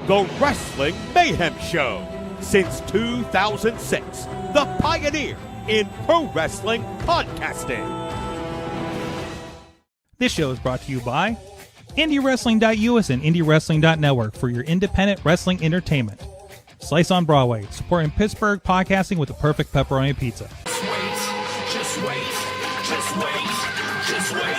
The Wrestling Mayhem Show. Since 2006, the pioneer in pro wrestling podcasting. This show is brought to you by IndyWrestling.us and IndyWrestling.network for your independent wrestling entertainment. Slice on Broadway, supporting Pittsburgh podcasting with the perfect pepperoni pizza. Just wait, just wait, just wait, just wait,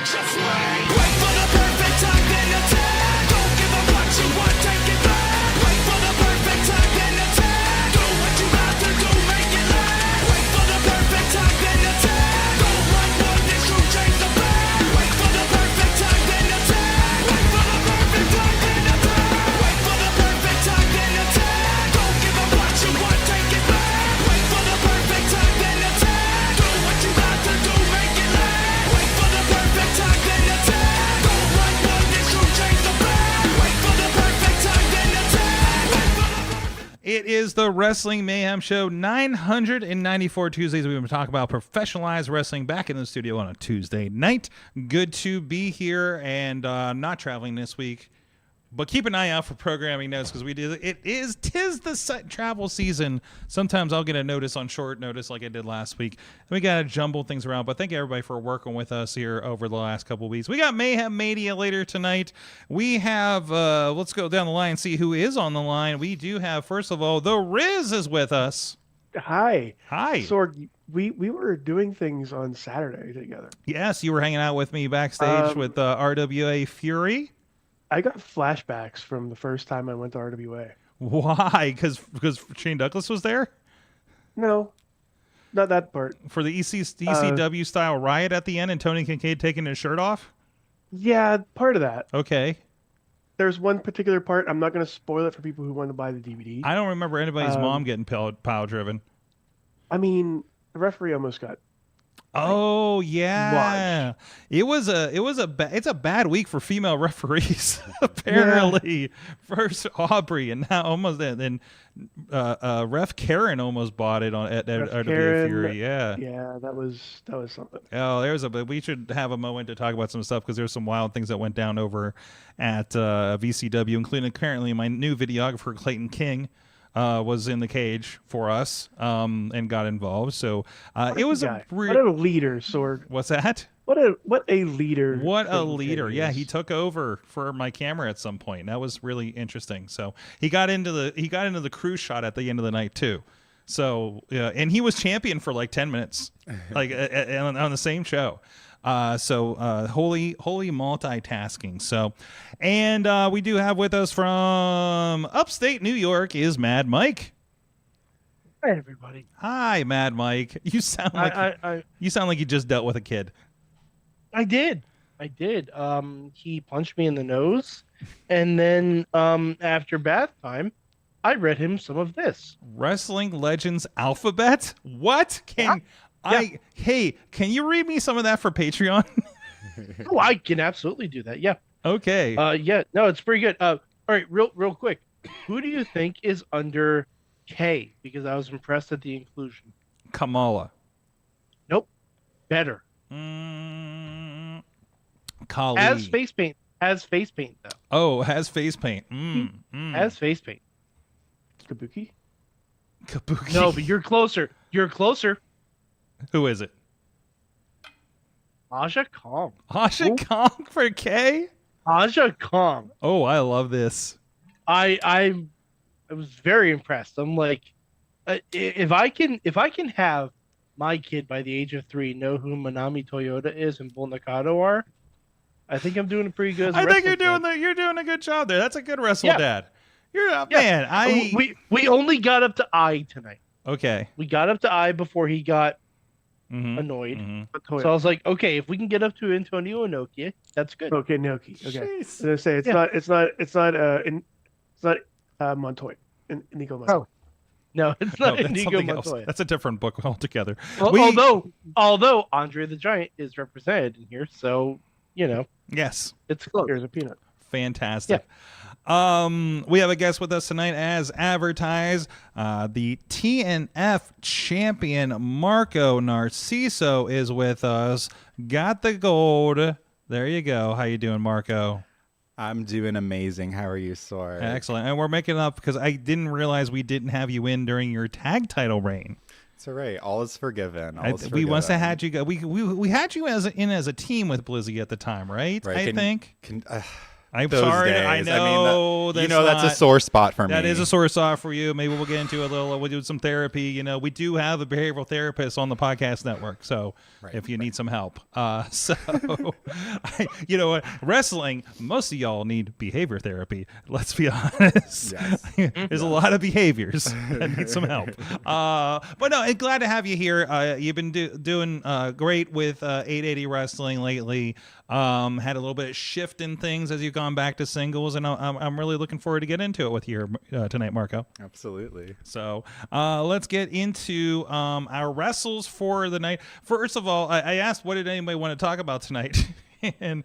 just wait. Wait for the perfect time, then attack. Don't give up what you want, take it back. Wait for the perfect time, then attack. Do what you have to do, make it last. Wait for the perfect time, then attack. Don't run for this, you change the back. Wait for the perfect time, then attack. Wait for the perfect time, then attack. Wait for the perfect time, then attack. Don't give up what you want, take it back. Wait for the perfect time, then attack. Do what you have to do, make it last. Wait for the perfect time, then attack. Don't run for this, you change the back. Wait for the perfect time, then attack. Wait for the It is the Wrestling Mayhem Show, 994 Tuesdays. We've been talking about professionalized wrestling back in the studio on a Tuesday night. Good to be here and not traveling this week. But keep an eye out for programming notes because tis the travel season. Sometimes I'll get a notice on short notice like I did last week. We got to jumble things around. But thank everybody for working with us here over the last couple of weeks. We got Mayhem Mania later tonight. We have, let's go down the line and see who is on the line. We do have, first of all, The Riz is with us. Hi. Hi. Sorg, we were doing things on Saturday together. Yes, you were hanging out with me backstage with RWA Fury. I got flashbacks from the first time I went to RWA. Why? Because Shane Douglas was there? No, not that part. For the ECW style riot at the end and Tony Kincaid taking his shirt off? Yeah, part of that. Okay. There's one particular part. I'm not going to spoil it for people who want to buy the DVD. I don't remember anybody's mom getting pile driven. I mean, the referee almost got. Oh yeah, it's a bad week for female referees. Apparently, yeah. First Aubrey and now almost then Ref Karen almost bought it at RWA Fury. Yeah, that was something. Oh, we should have a moment to talk about some stuff because there's some wild things that went down over at VCW, including currently my new videographer Clayton King. Was in the cage for us and got involved. So it was what a leader, Sorg. What's that? What a leader. What a leader. Yeah, he took over for my camera at some point. That was really interesting. So he got into the crew shot at the end of the night too. So and he was champion for like 10 minutes, like on the same show. Holy multitasking. So, and we do have with us from upstate New York is Mad Mike. Hi, everybody. Hi, Mad Mike. You sound like you sound like you just dealt with a kid. I did. He punched me in the nose, and then after bath time, I read him some of this. Wrestling Legends Alphabet? What? Hey, can you read me some of that for Patreon? Oh, I can absolutely do that. Yeah. Okay. Yeah. No, it's pretty good. All right, real quick. Who do you think is under K? Because I was impressed at the inclusion. Kamala. Nope. Better. Kali. Has face paint though. Oh, has face paint. Has face paint. Kabuki. No, but you're closer. Who is it? Aja Kong. Aja Kong for K? Aja Kong. Oh, I love this. I was very impressed. I'm like, if I can have my kid by the age of 3 know who Manami Toyota is and Bull Nakano are, I think I'm doing pretty good. I think you're doing a good job there. That's a good wrestle dad. Man. We only got up to I tonight. Okay. We got up to I before he got annoyed. Mm-hmm. So I was like, okay, if we can get up to Antonio Inoki, that's good. Okay, Inoki. Okay. Jeez. I was gonna say it's not Montoya. Inigo Montoya. Oh. No, it's not Inigo Montoya. That's a different book altogether. Well, although Andre the Giant is represented in here, so yes, it's close. Here's a peanut. Fantastic. Yeah. We have a guest with us tonight as advertised. The TNF champion Marco Narciso is with us. Got the gold. There you go. How you doing, Marco? I'm doing amazing. How are you, Sorg? Excellent. And we're making up because I didn't realize we didn't have you in during your tag title reign. It's all right. All is forgiven. We must have had you go. We had you as a team with Blizzy at the time, right? I think. I'm sorry. Days. I know. That's a sore spot for me. That is a sore spot for you. Maybe we'll get into a little. We'll do some therapy. You know, we do have a behavioral therapist on the podcast network. So if you need some help, wrestling. Most of y'all need behavior therapy. Let's be honest. Yes. There's a lot of behaviors that need some help. But no, glad to have you here. You've been doing great with 880 Wrestling lately. Had a little bit of shift in things as you've gone back to singles, and I'm really looking forward to get into it with you tonight, Marco. Absolutely. So let's get into our wrestles for the night. First of all, I asked what did anybody want to talk about tonight, and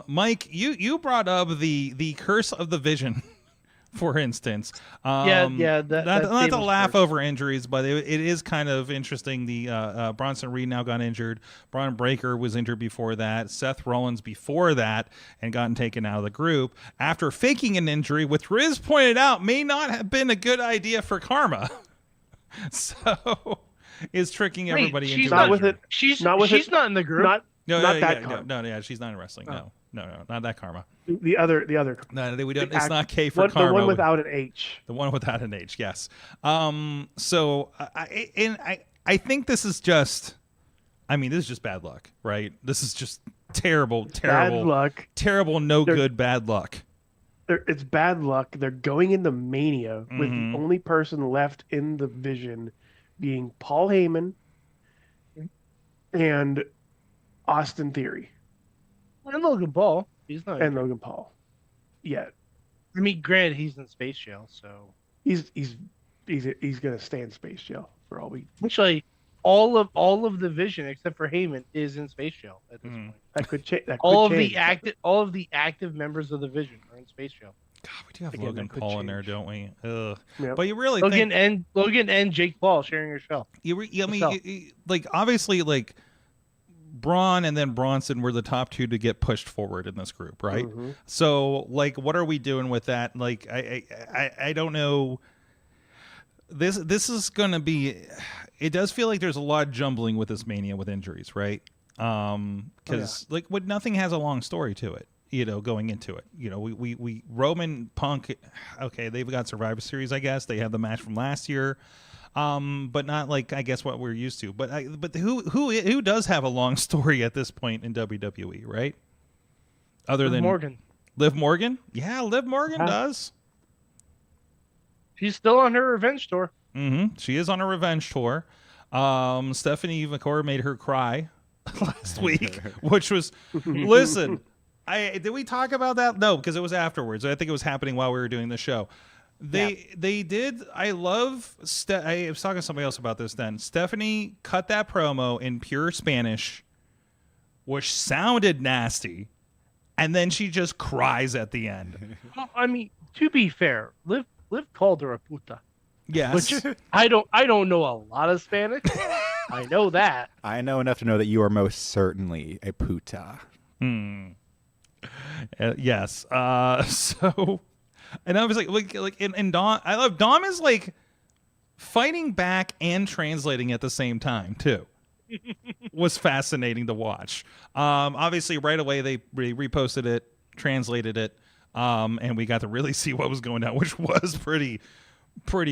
Mike, you brought up the curse of the Vision. For instance, not to laugh over injuries, but it is kind of interesting. The Bronson Reed now got injured. Braun Breaker was injured before that. Seth Rollins before that and gotten taken out of the group after faking an injury, which Riz pointed out may not have been a good idea for karma. So is tricking everybody into not with it. She's not in the group. No, she's not in wrestling. No, not that karma. The other. No, we don't. It's not K for karma. The one without an H. The one without an H. Yes. So I think this is just. I mean, this is just bad luck, right? This is just terrible bad luck. Terrible, good bad luck. It's bad luck. They're going into Mania with the only person left in the Vision being Paul Heyman and Austin Theory. And Logan Paul. He's not. And Logan Paul. Yeah. I mean, granted, he's in space jail, so he's gonna stay in space jail for all we. Actually, all of the Vision except for Heyman is in space jail at this point. That could change. All of the active members of the Vision are in space jail. God, we do have Logan Paul in there, don't we? Ugh. Yep. But you really Logan and Jake Paul sharing a show. Obviously, like Braun and then Bronson were the top two to get pushed forward in this group, right? Mm-hmm. So, like, what are we doing with that? Like, I don't know. This is going to be. It does feel like there's a lot of jumbling with this Mania with injuries, right? Because nothing has a long story to it. Going into it, we Roman Punk, okay, they've got Survivor Series, I guess they have the match from last year, but not like I guess what we're used to. But who does have a long story at this point in WWE, right? Other than Liv Morgan, yeah, Liv Morgan does. She's still on her revenge tour. Mm-hmm. She is on a revenge tour. Stephanie McCord made her cry last week, which was listen. Did we talk about that? No, because it was afterwards. I think it was happening while we were doing the show. They did. I love. I was talking to somebody else about this. Then Stephanie cut that promo in pure Spanish, which sounded nasty, and then she just cries at the end. I mean, to be fair, Liv called her a puta. Yes, which I don't know a lot of Spanish. I know that. I know enough to know that you are most certainly a puta. Yes. So, and I was like in Dom, I love Dom is like fighting back and translating at the same time too. Was fascinating to watch. Obviously, right away they reposted it, translated it, and we got to really see what was going down, which was pretty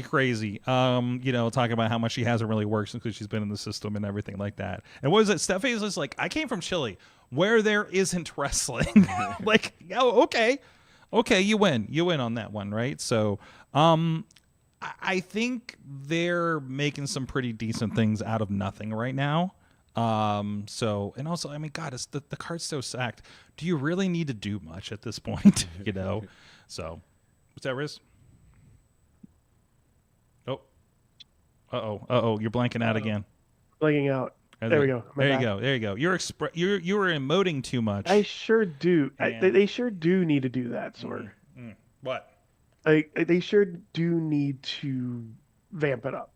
crazy. Talking about how much she hasn't really worked since she's been in the system and everything like that. And what is it? Stephanie's just like, I came from Chile, where there isn't wrestling. Like, oh, okay, you win on that one, right? So, I think they're making some pretty decent things out of nothing right now. So, and also, I mean, God, it's the card's so stacked. Do you really need to do much at this point? So, what's that, Riz? Oh, you're blanking out again. Blanking out. There we go. There you go. You were emoting too much. I sure do. They sure do need to do that, Sorg. What? They sure do need to vamp it up.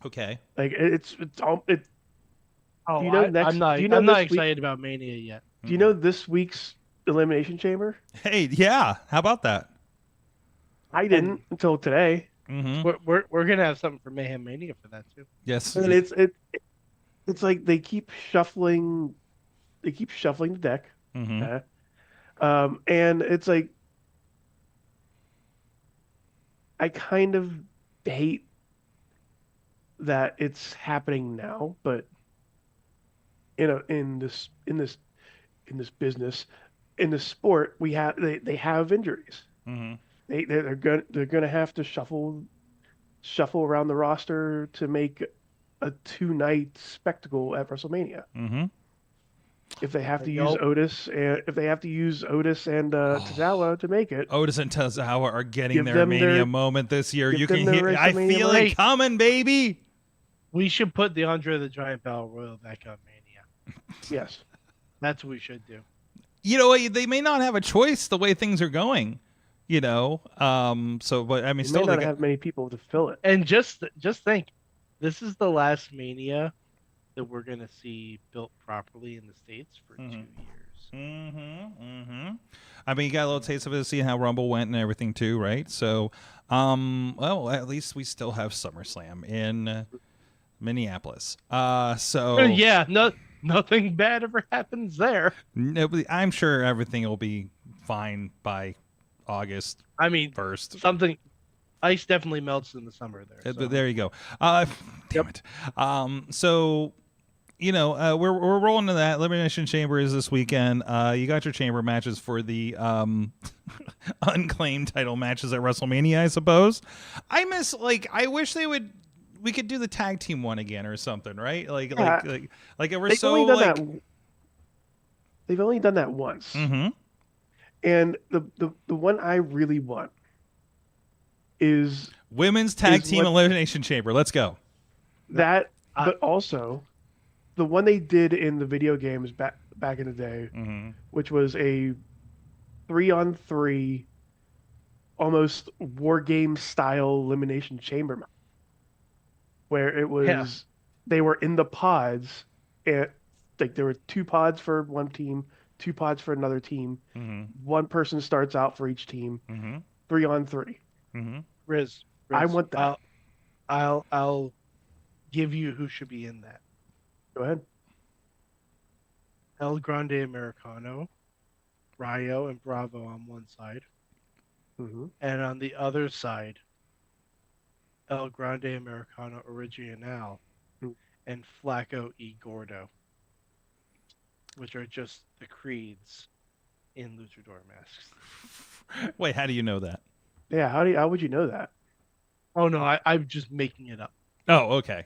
Okay. Like it's all it. Oh, I'm not excited about Mania yet. Do you know this week's Elimination Chamber? Hey, yeah. How about that? I didn't until today. Mm-hmm. We're gonna have something for Mayhem Mania for that too. Yes. And it's like they keep shuffling the deck. Mm-hmm. And it's like I kind of hate that it's happening now, but in this business, in the sport, they have injuries. Mm-hmm. They're gonna have to shuffle around the roster to make a 2-night spectacle at WrestleMania. Mm-hmm. If they have to use Otis and Tozawa to make it, Otis and Tozawa are getting Give their them Mania their- moment this year. give You them can their hear. I WrestleMania feel moment. it coming, baby. We should put the Andre the Giant Battle Royal back on Mania. yes. That's what we should do. You know, they may not have a choice the way things are going. You know, so but I mean, You may still, not have many people to fill it. And just think, this is the last Mania that we're gonna see built properly in the States for 2 years. Mm-hmm. Mm-hmm. I mean, you got a little taste of it, seeing how Rumble went and everything too, right? So, well, at least we still have SummerSlam in Minneapolis. So Yeah, nothing bad ever happens there. I'm sure everything will be fine by August I mean, 1st. Ice definitely melts in the summer there. So. There you go. Damn it. So, you know, we're rolling to that. Elimination Chamber is this weekend. You got your chamber matches for the unclaimed title matches at WrestleMania, I suppose. I wish we could do the tag team one again or something, right? Like we're They've so only done like. that. They've only done that once, Mm-hmm. and the one I really want is Women's Tag is Team what- Elimination Chamber. Let's go. that, but also the one they did in the video games back in the day, Mm-hmm. which was a 3-on-3, almost war game style elimination chamber match, where it was they were in the pods, and like there were 2 pods for one team, 2 pods for another team. Mm-hmm. One person starts out for each team, Mm-hmm. 3-on-3. Mm-hmm. Riz, I want that. I'll give you who should be in that. Go ahead. El Grande Americano, Rayo and Bravo on one side, Mm-hmm. and on the other side, El Grande Americano Original Mm. and Flaco y Gordo, which are just the creeds in luchador masks. Wait, how do you know that? Yeah, how would you know that? Oh no, I'm just making it up Oh, okay.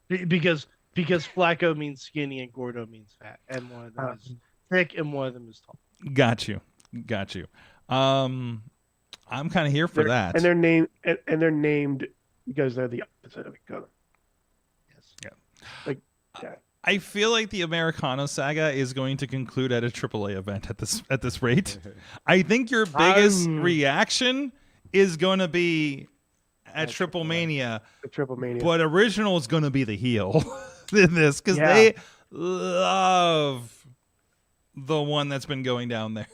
because Flaco means skinny and Gordo means fat, and one of them is thick and one of them is tall. Got you. I'm kind of here for that. And they're named because they're the opposite of each other. Yes. Yeah. Like, yeah. I feel like the Americano saga is going to conclude at a AAA event at this rate. I think your biggest reaction is going to be at Triple Mania, The Triple Mania. but Original is going to be the heel in this because Yeah. they love the one that's been going down there,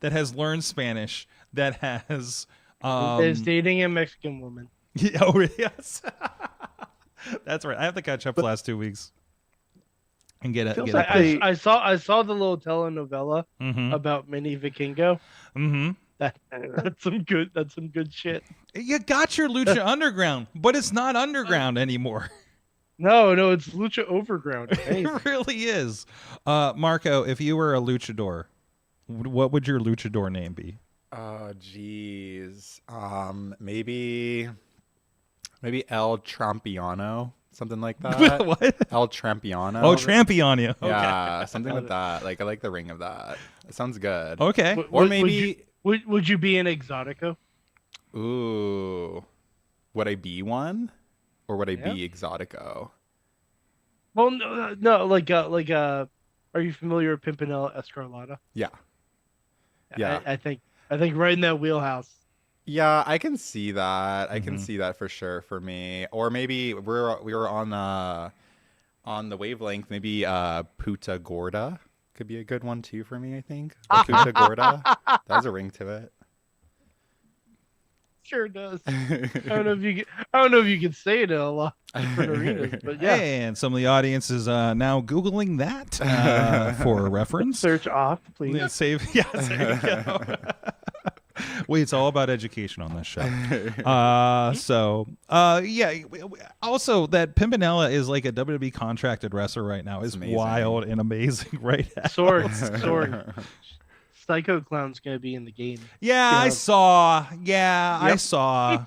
that has learned Spanish, that has Is dating a Mexican woman. oh yes, that's right. I have to catch up the last 2 weeks and get it. Feels Get like it. I saw the little telenovela Mm-hmm. about Minnie Vikingo. Mm-hmm. That's some good shit. You got your Lucha Underground, but it's not underground anymore. No, it's Lucha Overground. It really is. Marco, if you were a luchador, what would your luchador name be? Oh, geez. Maybe El Trampiano, something like that. What? El Trampiano. Oh, Trampiano. Okay. Yeah, something like that. Like I like the ring of that. It sounds good. Okay. Or maybe. Would you be an Exotico? Ooh, would I be one, or would I be Exotico? Well, no, like are you familiar with Pimpinella Escarlata? Yeah. Yeah. I think right in that wheelhouse. Yeah, I can see that. I can see that for sure for me. Or maybe we were on the wavelength. Maybe Puta Gorda. could be a good one too for me. I think Punta Gorda. That has a ring to it. Sure does. I don't know if you can say it in a lot of different arenas, but yeah. And some of the audience is now Googling that for reference. Search off, please. Yeah, save. Yeah, there you go. It's all about education on this show. Yeah. Also, that Pimpinella is like a WWE contracted wrestler right now. Is wild and amazing, right? Sword. Psycho Clown's gonna be in the game. Yeah, I saw. Yeah, I saw.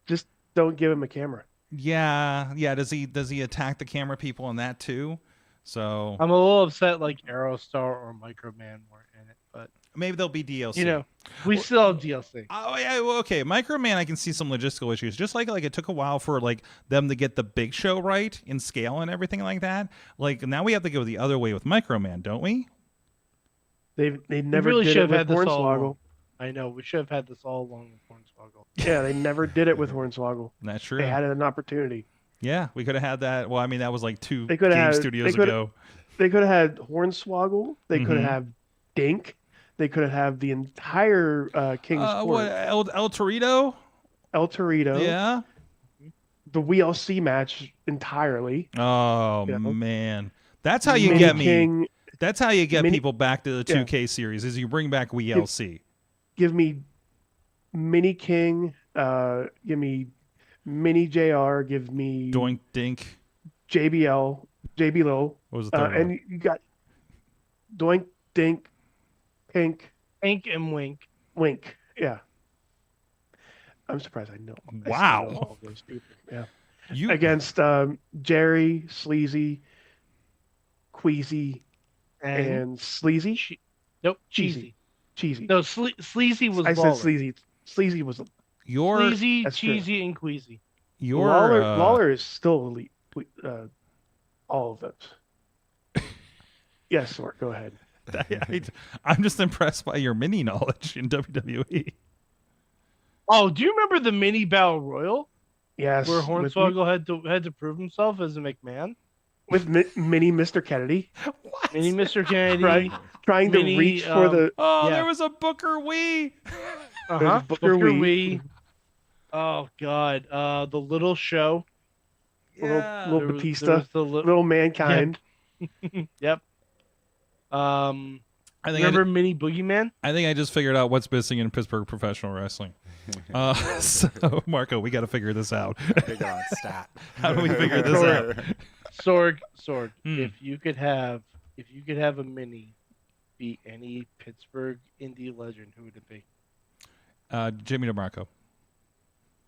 Just don't give him a camera. Yeah. Does he attack the camera people in that too? So I'm a little upset like Aerostar or Microman weren't in it, but maybe they'll be DLC. You know, we still have DLC. Oh yeah, well, okay. Microman, I can see some logistical issues. Just like it took a while for like them to get the Big Show right in scale and everything like that. Like now we have to go the other way with Microman, don't we? They never really did should it have with had this all Hornswoggle. along. I know we should have had this all along with Hornswoggle. Yeah, they never did it with Hornswoggle. That's true. They had an opportunity. Yeah, we could have had that. Well, I mean, that was like two They could game have studios ago. They could have had Hornswoggle. They could have had Dink. They could have had the entire King's Court. What El Torito? El Torito. Yeah. The WLC match entirely. Oh You know? man, that's how you Mini get me. King, That's how you get Mini- people back to the 2K series. Is you bring back WLC. give me Mini King. Give me Mini JR. Give me Doink Dink. JBL. JB Low. What was the third and one? you got Doink, Dink, Pink, Ink and Wink. Wink. Yeah. I'm surprised I know. I Wow. still know all those people. Yeah. You Against Jerry, Sleazy, Queasy, and Sleazy. Nope, Cheesy. Cheesy. Cheesy. No, Sleazy was I Lawler. said Sleazy. Sleazy was your Sleazy, That's true. Cheesy, and Queasy. your Lawler is still elite. All of those. Yes, Sork, go ahead. I'm just impressed by your mini knowledge in WWE. Oh, do you remember the mini battle royal Yes. where with Hornswoggle had to prove himself as a McMahon? mini Mr. Kennedy. What? Mini Mr. Kennedy. Right. Trying to Mini, reach for the Oh, Yeah. there was a Booker Wee. Uh-huh. Booker Booker Wee. Wee. Oh God. The little show. Yeah. little There was Batista, the little Mankind. Yep. I think Remember Mini Boogeyman? I think I just figured out what's missing in Pittsburgh professional wrestling. So Marco, we got to figure this out. Figure out stat. How do we figure this out? Sorg. Hmm. If you could have a mini be any Pittsburgh indie legend, who would it be? Jimmy DeMarco.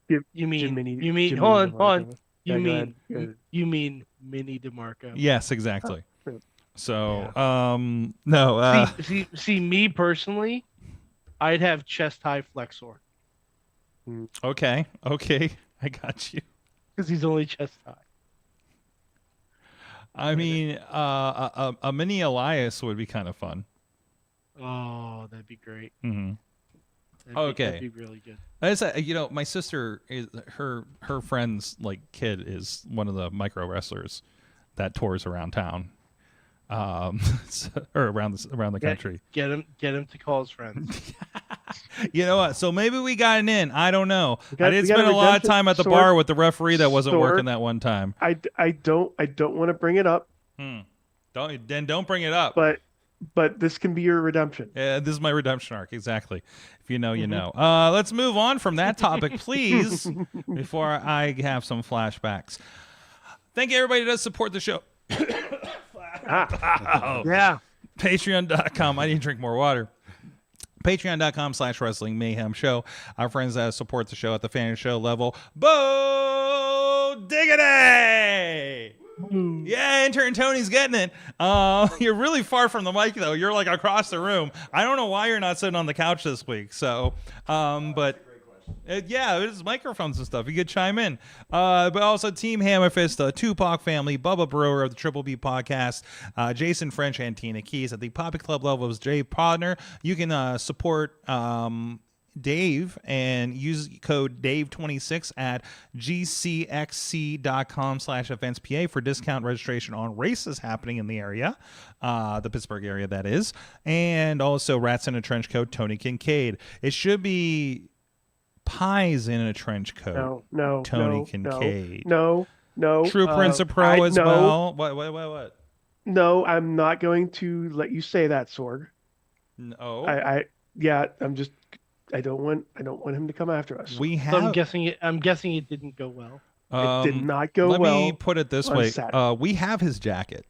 You mean Jiminy- you mean Jiminy hold on, DeMarco. hold on. Yeah, You go mean ahead, go ahead. you mean Mini DeMarco? Yes, exactly. Oh, So, no. See, me personally, I'd have chest high Flexor Okay, I got you. because he's only chest high. I mean, a mini Elias would be kind of fun. Oh, that'd be great. Mm-hmm. That'd Okay. be really good. My sister is her friend's like kid is one of the micro wrestlers that tours around town, or around the country. Get him to call his friends. You know what? So maybe we got an in. I don't know. I did we got spend a a lot of redemption time at the sword. bar with the referee that wasn't Sword. working that one time. I don't want to bring it up, Don't bring it up. but this can be your redemption. Yeah, this is my redemption arc, exactly. If you know, you know. Let's move on from that topic, please, before I have some flashbacks. Thank you, everybody that does support the show. Yeah. Patreon.com. I need to drink more water. Patreon.com/Wrestling Mayhem Show. Our friends that support the show at the fan show level. Bo Diggity! Yeah, intern Tony's getting it. You're really far from the mic, though. You're like across the room. I don't know why you're not sitting on the couch this week. So, but yeah, it's microphones and stuff. You could chime in. But also Team Hammerfist, the Tupac family, Bubba Brewer of the Triple B podcast, Jason French and Tina Keys at the Poppy Club level is Jay Podner. You can support Dave and use code Dave26 at gcxc.com/eventspa for discount registration on races happening in the area, the Pittsburgh area, that is. And also Rats in a Trench Coat, Tony Kincaid. It should be Pies in a Trench Coat. No, Tony Kincaid. No. True Prince of Pro as well. What? No, I'm not going to let you say that, Sorg. No. I don't want him to come after us. We So have. I'm guessing it didn't go well. It did not go Let well. me put it this on way. Saturday. We have his jacket.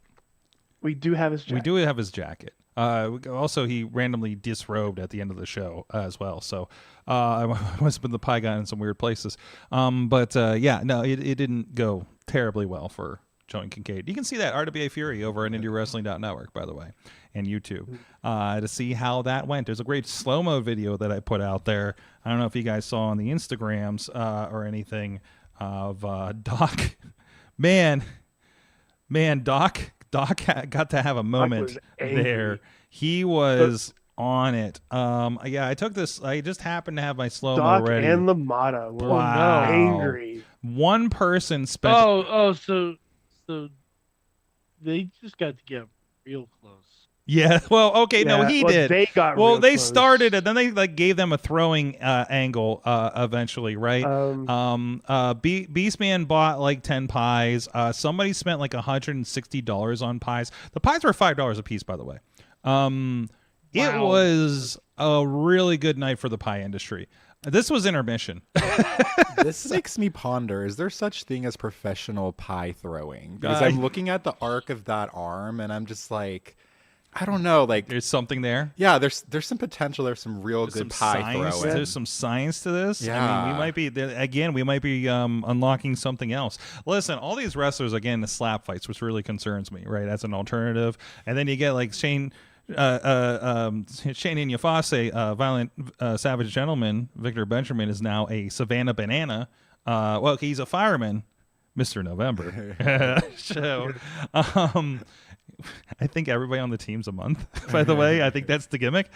We do have his jacket. We do have his jacket. Also, he randomly disrobed at the end of the show as well. So I must have been the pie guy in some weird places. It didn't go terribly well for Tony Kincaid. You can see that RWA Fury over at IndyWrestling.us, by the way, and YouTube to see how that went. There's a great slow-mo video that I put out there. I don't know if you guys saw on the Instagrams or anything of Doc. Man, Doc got to have a moment there. He was on it. I took this. I just happened to have my slow-mo Doc ready. and Lamada were Wow. angry. One person spent. So they just got to get real close. Yeah. Well, okay. No, he did. They got well, real they close. started it, then they gave them a throwing angle eventually, right? Beastman bought like 10 pies. Somebody spent like $160 on pies. The pies were $5 a piece, by the way. It was a really good night for the pie industry. This was intermission. This makes me ponder, is there such thing as professional pie throwing? Because I'm looking at the arc of that arm and I'm just like, I don't know, like There's something there. yeah, there's some potential. There's some real There's good some pie science. throwing. There's some science to this. I Yeah. mean, we might be unlocking something else. Listen, all these wrestlers again, the slap fights, which really concerns me, right? As an alternative, and then you get like Shane Inyafase, violent savage gentleman. Victor Benjamin is now a Savannah Banana. Well, he's a fireman, Mr. November. So, I think everybody on the team's a month, by the way. I think that's the gimmick,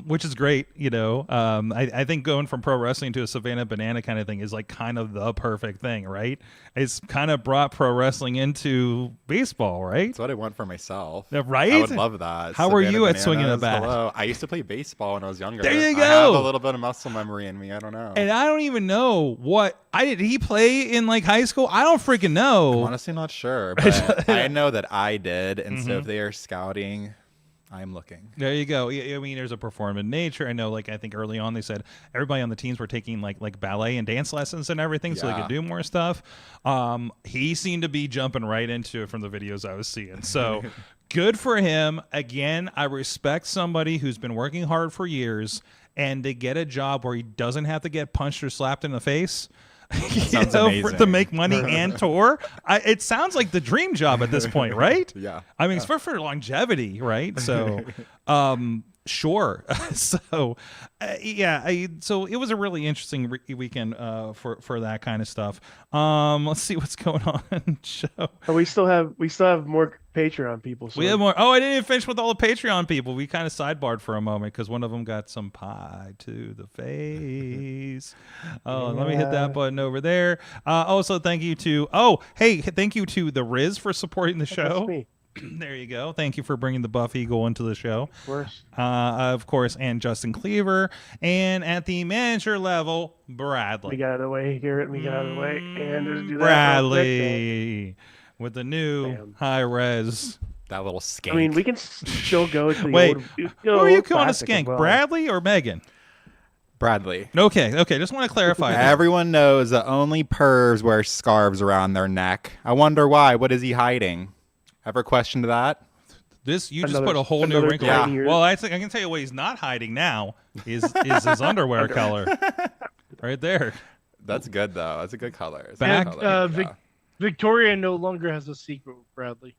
which is great. You know, I think going from pro wrestling to a Savannah Banana kind of thing is like kind of the perfect thing, right? It's kind of brought pro wrestling into baseball, right? That's what I want for myself. Right? I would love that. How were Savannah you at swinging a Bananas, bat? hello. I used to play baseball when I was younger. There you I go. have a little bit of muscle memory in me. I don't know. And I don't even know did he play in like high school? I don't freaking I'm know. honestly not sure, but I know that I did. And Mm-hmm. so if they are scouting, I'm looking. There you go. I mean, there's a performance nature. I know, like, I think early on they said everybody on the teams were taking like ballet and dance lessons and everything so they Yeah. could do more stuff. He seemed to be jumping right into it from the videos I was seeing. So good for him. Again, I respect somebody who's been working hard for years and to get a job where he doesn't have to get punched or slapped in the face. Sounds to amazing. make money and tour. It sounds like the dream job at this point, right? Yeah. I mean, it's for longevity, right? So, sure. So, so it was a really interesting weekend for that kind of stuff. Let's see what's going on in the show. And we still have more Patreon people. So We have more. Oh, I didn't even finish with all the Patreon people. We kind of sidebarred for a moment because one of them got some pie to the face. Oh, let me hit that button over there. Also, thank you to the Riz for supporting the show. That's me. There you go. Thank you for bringing the Buff Eagle into the show. Of course. And Justin Cleaver. And at the manager level, Bradley. We got out of the way here. And we got out of the way. And just do that. Bradley with the new Bam. high res. That little skank. I mean, we can still go to the Wait, old, who are you old calling a classic as skank? well. Bradley or Megan? Bradley. Okay. Just want to clarify that. Everyone knows that only pervs wear scarves around their neck. I wonder why. What is he hiding? Ever questioned that? You just Another- put a whole new another wrinkle. Yeah. 10 years. Well, I can tell you what he's not hiding now is his underwear color, right there. That's good though. That's a good color. It's a Back- good color. Yeah. Victoria no longer has a secret with Bradley.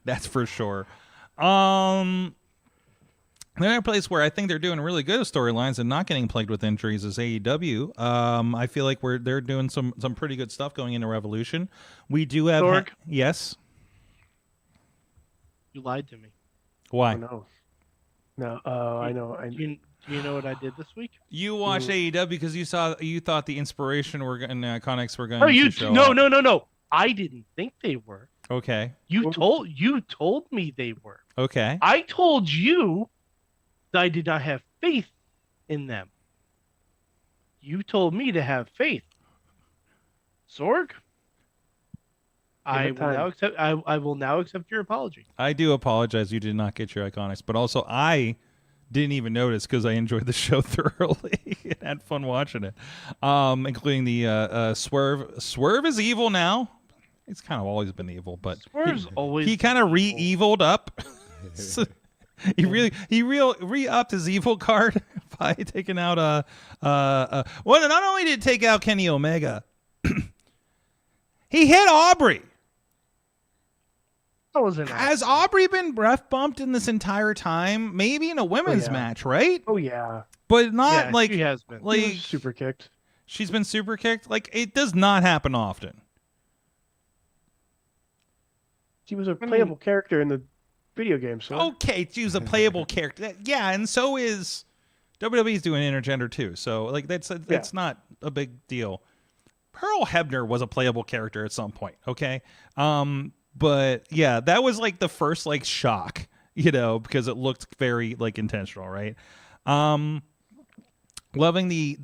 That's for sure. Another place where I think they're doing really good storylines and not getting plagued with injuries is AEW. I feel like they're doing some pretty good stuff going into Revolution. We do have Sorg? yes. You lied to me. Why? Oh, No. Oh, I know. Do you know what I did this week? You watched AEW because you thought the inspiration and Iconics were going Oh, to show no, up. no. I didn't think they were. Okay. You told me they were. Okay. I told you that I did not have faith in them. You told me to have faith. Sorg, I will now accept your apology. I do apologize. You did not get your Iconics, but also I didn't even notice because I enjoyed the show thoroughly and had fun watching it, including the Swerve. Swerve is evil now. He's kind of always been evil, but Swerve's always he kind of re-eviled up. So he re-upped his evil card by taking out well, not only did he take out Kenny Omega, he hit Aubrey. That wasn't. Has Aubrey been breath bumped in this entire time? Maybe in a women's match, right? Oh yeah. But not like she has been. like Super kicked. she's been super kicked. Like it does not happen often. She was a playable character in the video game. So Okay, she was a playable character. Yeah, and so is WWE's doing intergender too. So like that's not a big deal. Pearl Hebner was a playable character at some point. Okay. But yeah, that was like the first like shock, because it looked very like intentional, right? Loving the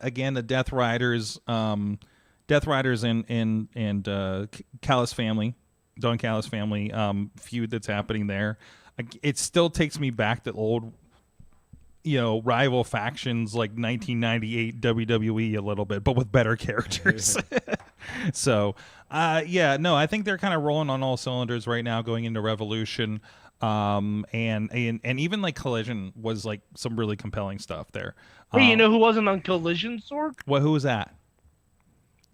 again the Death Riders and Callis family, Don Callis family feud that's happening there. It still takes me back to old rival factions like 1998 WWE a little bit, but with better characters. So, I think they're kind of rolling on all cylinders right now going into Revolution. And even like Collision was like some really compelling stuff there. Hey, you know who wasn't on Collision, Sorg? Who was that?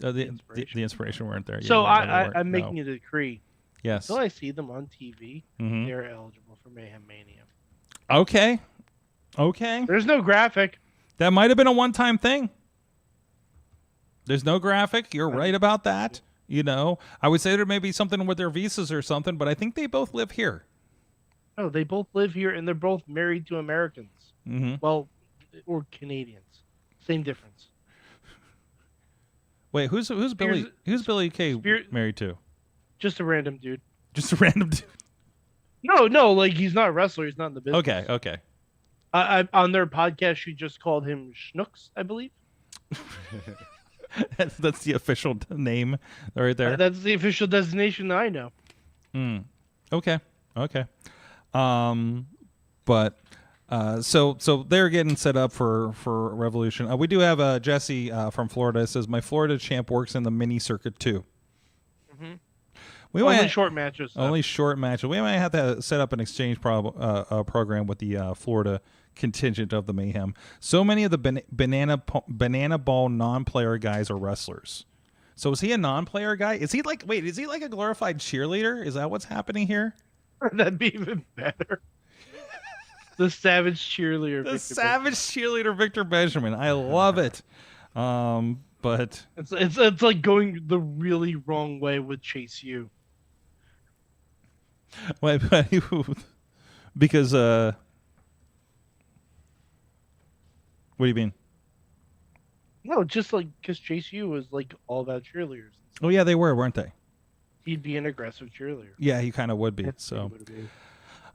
The Inspiration weren't there. So Yeah, I'm making a decree. Yes. Until I see them on TV, Mhm. they're eligible for Mayhem Mania. Okay. There's no graphic. That might have been a one-time thing. There's no graphic. You're right about that. I would say there may be something with their visas or something, but I think they both live here. No, they both live here, and they're both married to Americans. Mm-hmm. Well, or Canadians. Same difference. Wait, who's Billy? Who's Billy Kay married to? Just a random dude. Just a random dude. No, like he's not a wrestler. He's not in the business. Okay. On their podcast, she just called him Schnooks, I believe. That's the official name right there. That's the official designation that I know. Okay. But so they're getting set up for Revolution. We do have Jesse from Florida says my Florida champ works in the mini circuit too. Mm-hmm. Only short matches. Only short matches. We might have to set up an exchange program with the Florida contingent of the Mayhem. So many of the banana ball non-player guys are wrestlers. So is he a non-player guy? Is he like a glorified cheerleader? Is that what's happening here? That'd be even better. The savage cheerleader. Cheerleader Victor Benjamin. I love it. But it's like going the really wrong way with Chase U. Wait, because what do you mean? No, just like because Chase U was like all about cheerleaders. Oh yeah, they were, weren't they? He'd be an aggressive cheerleader. Yeah, he kind of would be. So,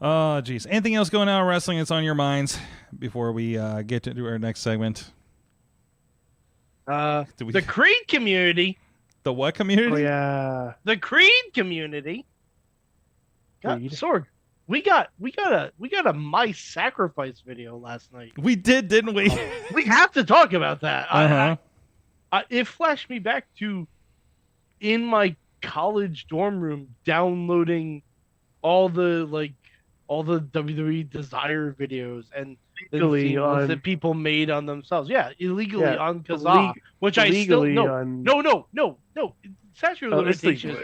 oh geez, anything else going on in wrestling that's on your minds before we get to our next segment? The Creed community. The what community? Oh yeah, the Creed community. Sorg, we got a My Sacrifice video last night. We did, didn't we? We have to talk about that. Uh-huh. It flashed me back to in my college dorm room downloading all the WWE Desire videos and illegally on that people made on themselves. Yeah, illegally on Kazaa, which I still no. Statute of limitations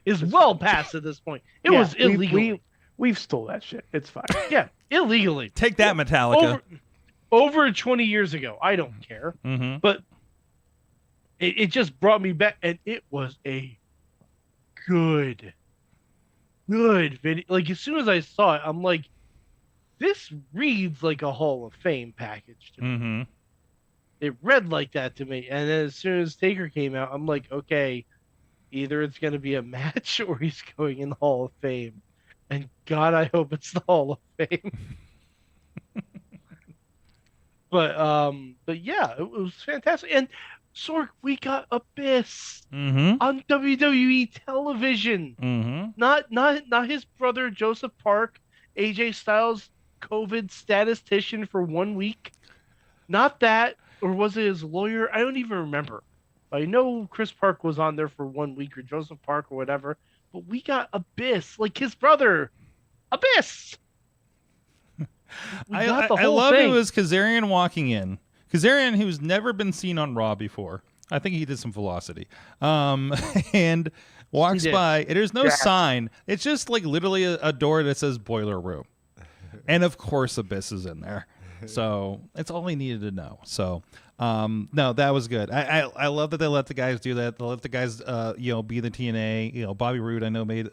is well past at this point. It was illegal. We've stole that shit. It's fine. Yeah, illegally. Take that, Metallica. Over 20 years ago. I don't care. Mm-hmm. But it just brought me back, and it was a good video. Like as soon as I saw it, I'm like, this reads like a Hall of Fame package to me. Mm-hmm. It read like that to me. And then as soon as Taker came out, I'm like, okay, either it's going to be a match or he's going in the Hall of Fame. And God, I hope it's the Hall of Fame. But yeah, it was fantastic. And Sorg, we got Abyss on WWE television. Not his brother Joseph Park, AJ Styles, COVID statistician for 1 week. Not that, or was it his lawyer? I don't even remember. I know Chris Park was on there for 1 week, or Joseph Park, or whatever. But we got Abyss, like his brother, Abyss. I love it was Kazarian walking in. Kazarian, who's never been seen on Raw before. I think he did some Velocity. And walks by. And there's no sign. It's just like literally a door that says Boiler Room. And of course, Abyss is in there. So it's all he needed to know. So no, that was good. I love that they let the guys do that. They let the guys be the TNA. Bobby Roode I know made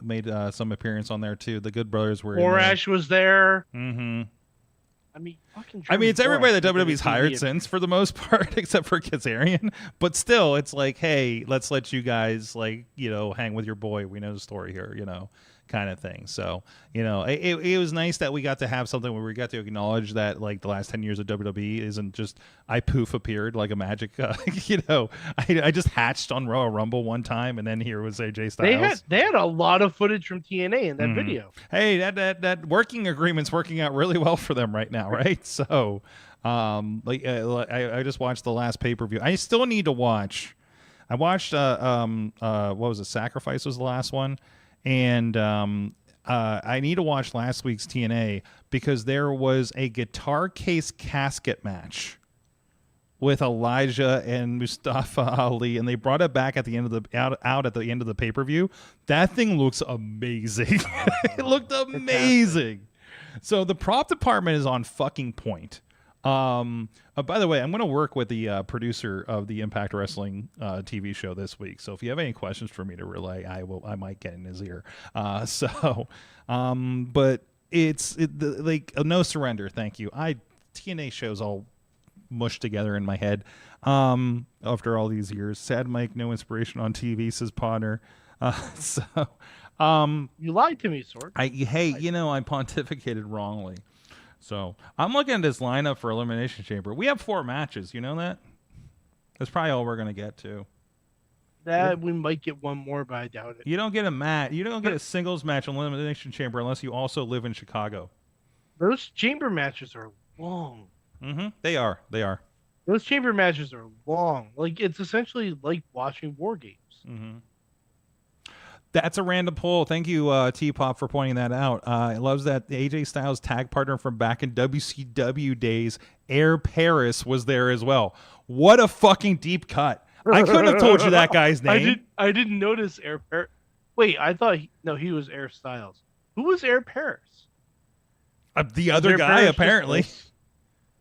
some appearance on there too. The Good Brothers were Borash was there. Mm-hmm. I mean, it's everybody that WWE's hired since for the most part, except for Kazarian. But still, it's like, hey, let's let you guys hang with your boy. We know the story here, kind of thing. So, it was nice that we got to have something where we got to acknowledge that like the last 10 years of WWE isn't just I poof appeared like a magic, I just hatched on Royal Rumble one time and then here was AJ Styles. They had a lot of footage from TNA in that video. Hey, that working agreement's working out really well for them right now, right? So, I just watched the last pay-per-view. I still need to watch. I watched what was it? Sacrifice was the last one. And I need to watch last week's TNA because there was a guitar case casket match with Elijah and Mustafa Ali, and they brought it back at the end of the out at the end of the pay-per-view. That thing looks amazing. It looked amazing. So the prop department is on fucking point. By the way, I'm going to work with the producer of the Impact Wrestling TV show this week. So if you have any questions for me to relay, I might get in his ear. But it's no surrender. Thank you. TNA shows all mushed together in my head after all these years. Sad Mike, no inspiration on TV, says Potter. You lied to me, Sorg. I pontificated wrongly. So I'm looking at this lineup for Elimination Chamber. We have 4 matches. You know that? That's probably all we're gonna get to. That we might get one more, but I doubt it. You don't get a match. You don't get a singles match on Elimination Chamber unless you also live in Chicago. Those chamber matches are long. Mm-hmm. They are. Those chamber matches are long. Like it's essentially like watching War Games. Mm-hmm. That's a random poll. Thank you, T-Pop, for pointing that out. It loves that the AJ Styles tag partner from back in WCW days, Air Paris, was there as well. What a fucking deep cut. I couldn't have told you that guy's name. I didn't notice Air Paris. Wait, I thought he was Air Styles. Who was Air Paris? The other guy, apparently.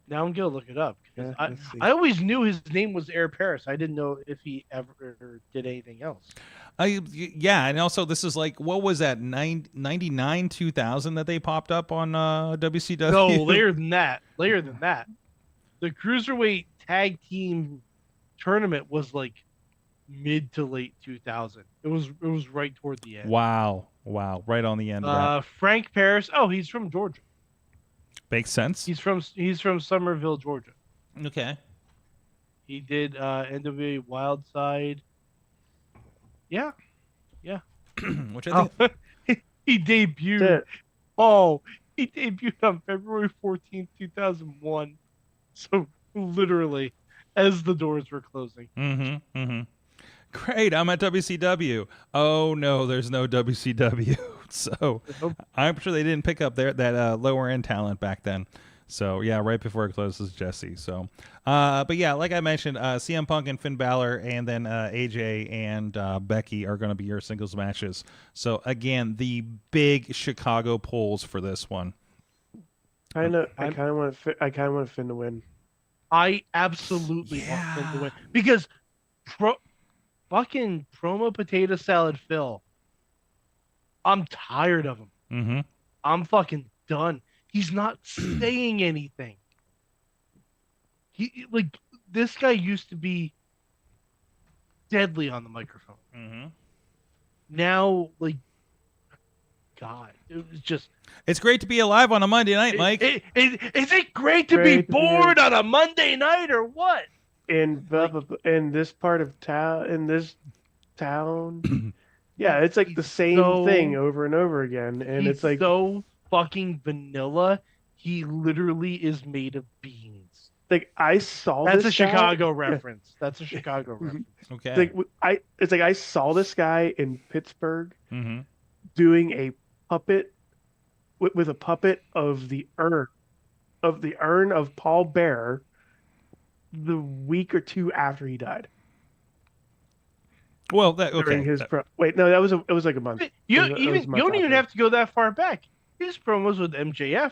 Now I'm going to look it up. I always knew his name was Air Paris. I didn't know if he ever did anything else. Yeah, and also this is like, what was that, 99, 2000 that they popped up on WCW? No, later than that. The Cruiserweight Tag Team Tournament was like mid to late 2000. It was right toward the end. Wow, right on the end. Frank Paris. Oh, he's from Georgia. Makes sense. He's from Somerville, Georgia. Okay. He did NWA Wildside. Yeah. Which I think he debuted. Oh, he debuted on February 14th, 2001. So literally, as the doors were closing. Mm-hmm. Great, I'm at WCW. Oh no, there's no WCW. So I'm sure they didn't pick up that lower end talent back then. So yeah, right before it closes, Jesse. So, but yeah, like I mentioned, CM Punk and Finn Balor, and then AJ and Becky are going to be your singles matches. So again, the big Chicago polls for this one. I kind of want Finn to win. I absolutely want Finn to win because fucking promo potato salad Phil. I'm tired of him. Mm-hmm. I'm fucking done. He's not saying anything. This guy used to be deadly on the microphone. Mm-hmm. Now, God, it was just. It's great to be alive on a Monday night, Mike. Is it great to be bored on a Monday night or what? In this part of town, yeah, it's like the same thing over and over again, and it's like so fucking vanilla. He literally is made of beans. Like I saw That's this a guy, Chicago reference. That's a Chicago reference. Okay. It's like I saw this guy in Pittsburgh Mm-hmm. doing a puppet with a puppet of the urn of Paul Bearer the week or two after he died. Well, During his wait, no, it was like a month. You don't even have to go that far back. His promos with MJF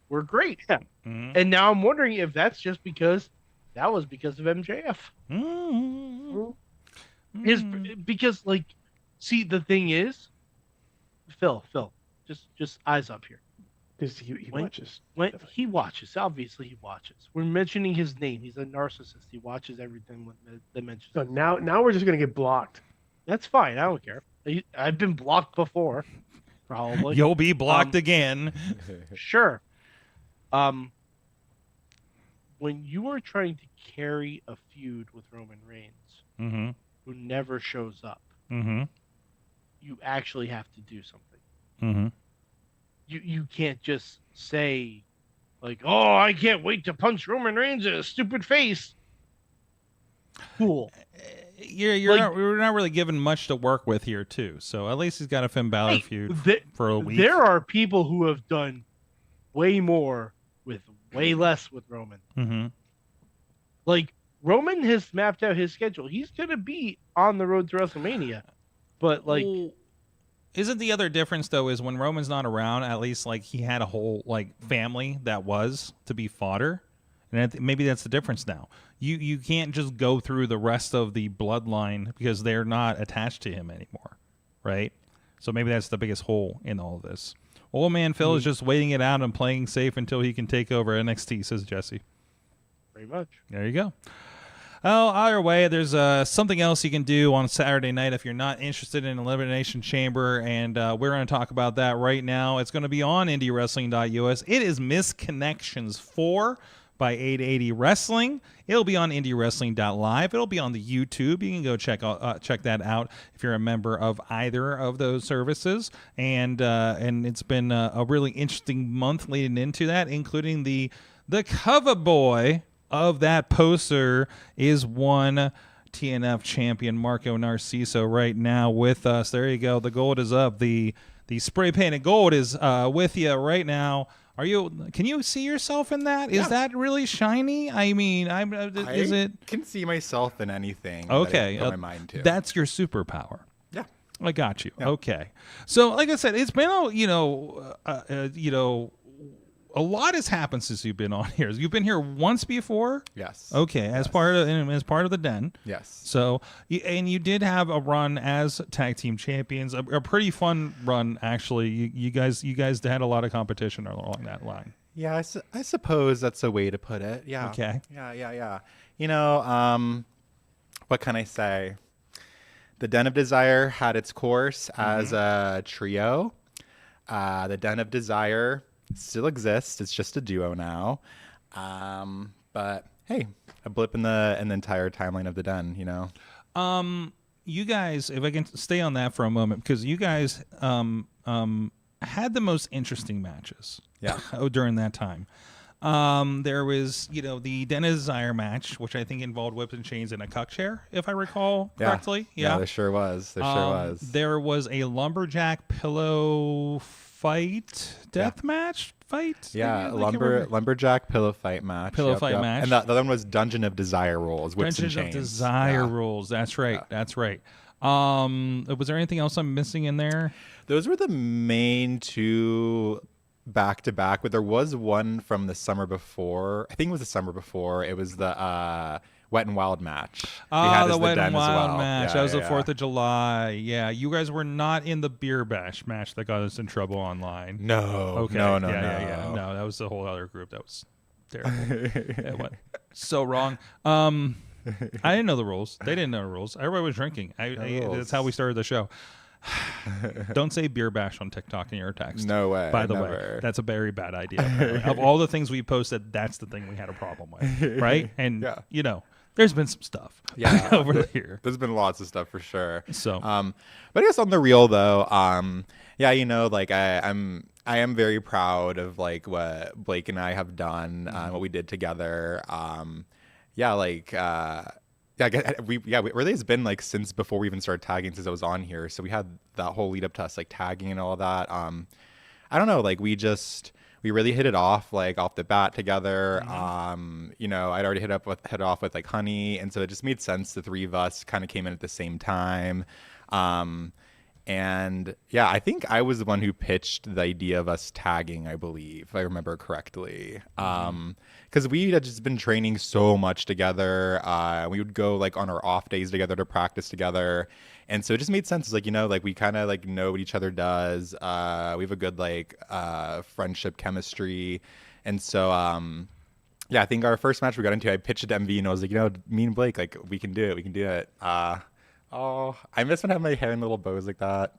were great. Yeah. Mm-hmm. And now I'm wondering if that's just because that was because of MJF. Mm-hmm. Because see, the thing is, Phil, just eyes up here. Because he watches. When he watches, obviously he watches. We're mentioning his name. He's a narcissist. He watches everything that mentions. So now we're just gonna get blocked. That's fine. I don't care. I've been blocked before. Probably. You'll be blocked again. Sure. When you are trying to carry a feud with Roman Reigns, Mm-hmm. who never shows up, Mm-hmm. you actually have to do something. Mm-hmm. You can't just say, "Oh, I can't wait to punch Roman Reigns in his stupid face." Cool. We're not really given much to work with here, too. So at least he's got a Finn Balor feud for a week. There are people who have done way more with way less with Roman. Mm-hmm. Roman has mapped out his schedule. He's gonna be on the road to WrestleMania, but isn't the other difference though is when Roman's not around, at least he had a whole family that was to be fodder, and maybe that's the difference now. You can't just go through the rest of the bloodline because they're not attached to him anymore, right? So maybe that's the biggest hole in all of this. Old man Phil is just waiting it out and playing safe until he can take over NXT, says Jesse. Pretty much. There you go. Oh, either way, there's something else you can do on Saturday night if you're not interested in Elimination Chamber, and we're going to talk about that right now. It's going to be on IndyWrestling.us. It is Misconnections 4 by 880 Wrestling. It'll be on IndyWrestling.live. It'll be on the YouTube. You can go check that out if you're a member of either of those services. And it's been a really interesting month leading into that, including the cover boy of that poster is one TNF champion, Marco Narciso, right now with us. There you go. The gold is up. The spray painted gold is with you right now. Can you see yourself in that? Yeah. Is that really shiny? I mean, is it? I can see myself in anything. Okay, that I put my mind to. That's your superpower. Yeah. I got you. Yeah. Okay. So, like I said, it's been a lot has happened since you've been on here. You've been here once before. Yes. Okay, as part of the den. Yes. So, and you did have a run as tag team champions, a pretty fun run actually. You guys had a lot of competition along that line. Yeah, I suppose that's a way to put it. Yeah. Okay. Yeah. What can I say? The Den of Desire had its course as a trio. The Den of Desire still exists. It's just a duo now. But hey, a blip in the entire timeline of the Den, You guys, if I can stay on that for a moment, because you guys had the most interesting matches. Yeah. During that time. There was, the Den of Desire match, which I think involved whips and chains and a cuck chair, if I recall correctly. Yeah, there sure was. There was a lumberjack pillow death match fight. Yeah, lumberjack pillow fight match. Match. And the other one was Dungeon of Desire rules. Whips and chains. Dungeon of Desire rules. That's right. Yeah. That's right. Was there anything else I'm missing in there? Those were the main two back to back, but there was one from the summer before. I think it was the summer before. It was the Wet and Wild match. He had the as Wet Den and as Wild well. match. Yeah, That was the yeah. 4th of July. Yeah, you guys were not in the beer bash match that got us in trouble online. No. Okay. No. Yeah. No, that was the whole other group. That was terrible. It went so wrong. I didn't know the rules. They didn't know the rules. Everybody was drinking. That's how we started the show. Don't say beer bash on TikTok in your text. No way. By the never. way, that's a very bad idea. Apparently. Of all the things we posted, that's the thing we had a problem with, right? And Yeah. you know, there's been some stuff over here. There's been lots of stuff for sure. So, but I guess on the real though, yeah, you know, like I am very proud of like what Blake and I have done, what we did together. Yeah, like yeah, I guess we really has been like since before we even started tagging, since I was on here. So we had that whole lead up to us like tagging and all that. I don't know, like we really hit it off like off the bat together. You know, I'd already hit it off with like Honey, and so it just made sense. The three of us kind of came in at the same time. And yeah, I think I was the one who pitched the idea of us tagging, I believe, if I remember correctly. Because we had just been training so much together. We would go like on our off days together to practice together. And so it just made sense. It's like, you know, like we kind of like know what each other does. We have a good like friendship chemistry. And so, yeah, I think our first match we got into, I pitched it to MV and I was like, you know, me and Blake, like we can do it. We can do it. Oh, I miss when I have my hair in little bows like that.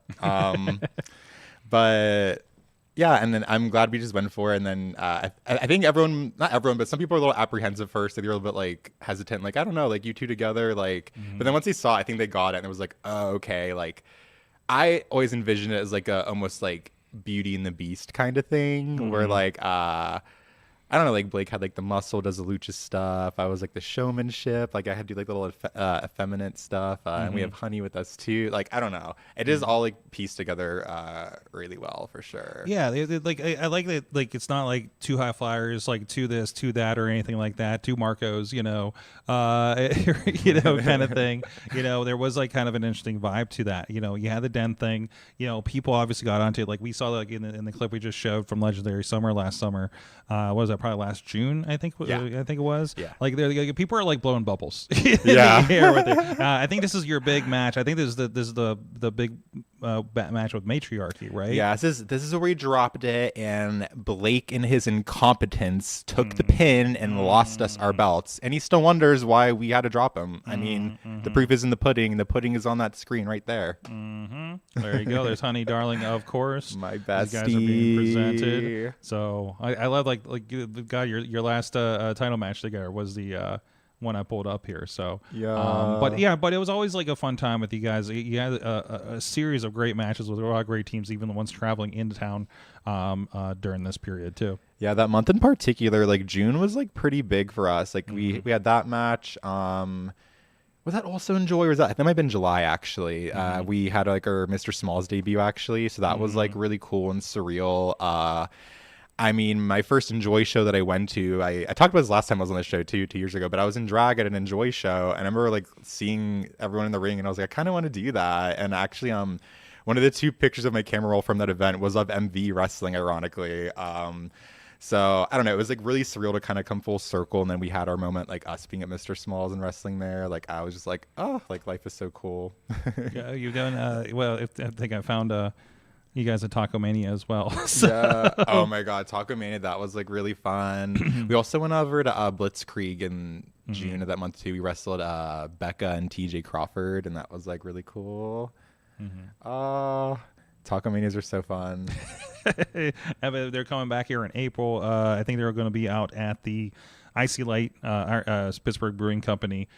But yeah, and then I'm glad we just went for it. And then I think everyone, not everyone, but some people are a little apprehensive first. They were a little bit like hesitant, like, I don't know, like you two together, like, but then once they saw it, I think they got it and it was like, oh, okay. Like I always envisioned it as like a almost like Beauty and the Beast kind of thing where like, I don't know, like Blake had like the muscle, does the lucha stuff. I was like the showmanship. Like I had to do like the little effeminate stuff. And we have Honey with us too. Like, I don't know. It is all like pieced together really well for sure. yeah, like I like that. Like it's not like two high flyers, like two this, two that, or anything like that. Two Marcos, you know, you know, kind of thing. You know, there was like kind of an interesting vibe to that. You know, you had the Den thing. You know, people obviously got onto it. Like we saw like in the clip we just showed from Legendary Summer last summer. What was that? Probably last June, I think. Yeah. I think it was. Yeah. Like, people are like blowing bubbles. Yeah. With it. I think this is your big match. I think this is the big match with Matriarchy, right? Yeah, this is where we dropped it, and Blake, in his incompetence, took the pin and lost us our belts, and he still wonders why we had to drop him. I mean, the proof is in the pudding. The pudding is on that screen right there. There you go. There's Honey Darling, of course. My These guys are bestie. being presented. So I love like God, your last title match together was the one I pulled up here. So Yeah. but it was always like a fun time with you guys. You had a series of great matches with a lot of great teams, even the ones traveling into town during this period too. Yeah, that month in particular, like June was like pretty big for us. Like we had that match. Was that also in July? Or was that might have been July actually? We had like our Mr. Smalls debut actually, so that was like really cool and surreal. I mean, my first Enjoy show that I went to, I talked about this last time I was on the show too, 2 years ago, but I was in drag at an Enjoy show, and I remember like seeing everyone in the ring, and I was like, I kind of want to do that. And actually, one of the two pictures of my camera roll from that event was of MV wrestling, ironically. So I don't know, it was like really surreal to kind of come full circle, and then we had our moment, like us being at Mr. Smalls and wrestling there. Like I was just like, oh, like life is so cool. Yeah, you've done well. I think I found you guys at Taco Mania as well. So. Yeah. Oh my God, Taco Mania, that was like really fun. We also went over to Blitzkrieg in June of that month too. We wrestled Becca and TJ Crawford, and that was like really cool. Taco Manias are so fun. They're coming back here in April. I think they're going to be out at the Icy Light Pittsburgh Brewing Company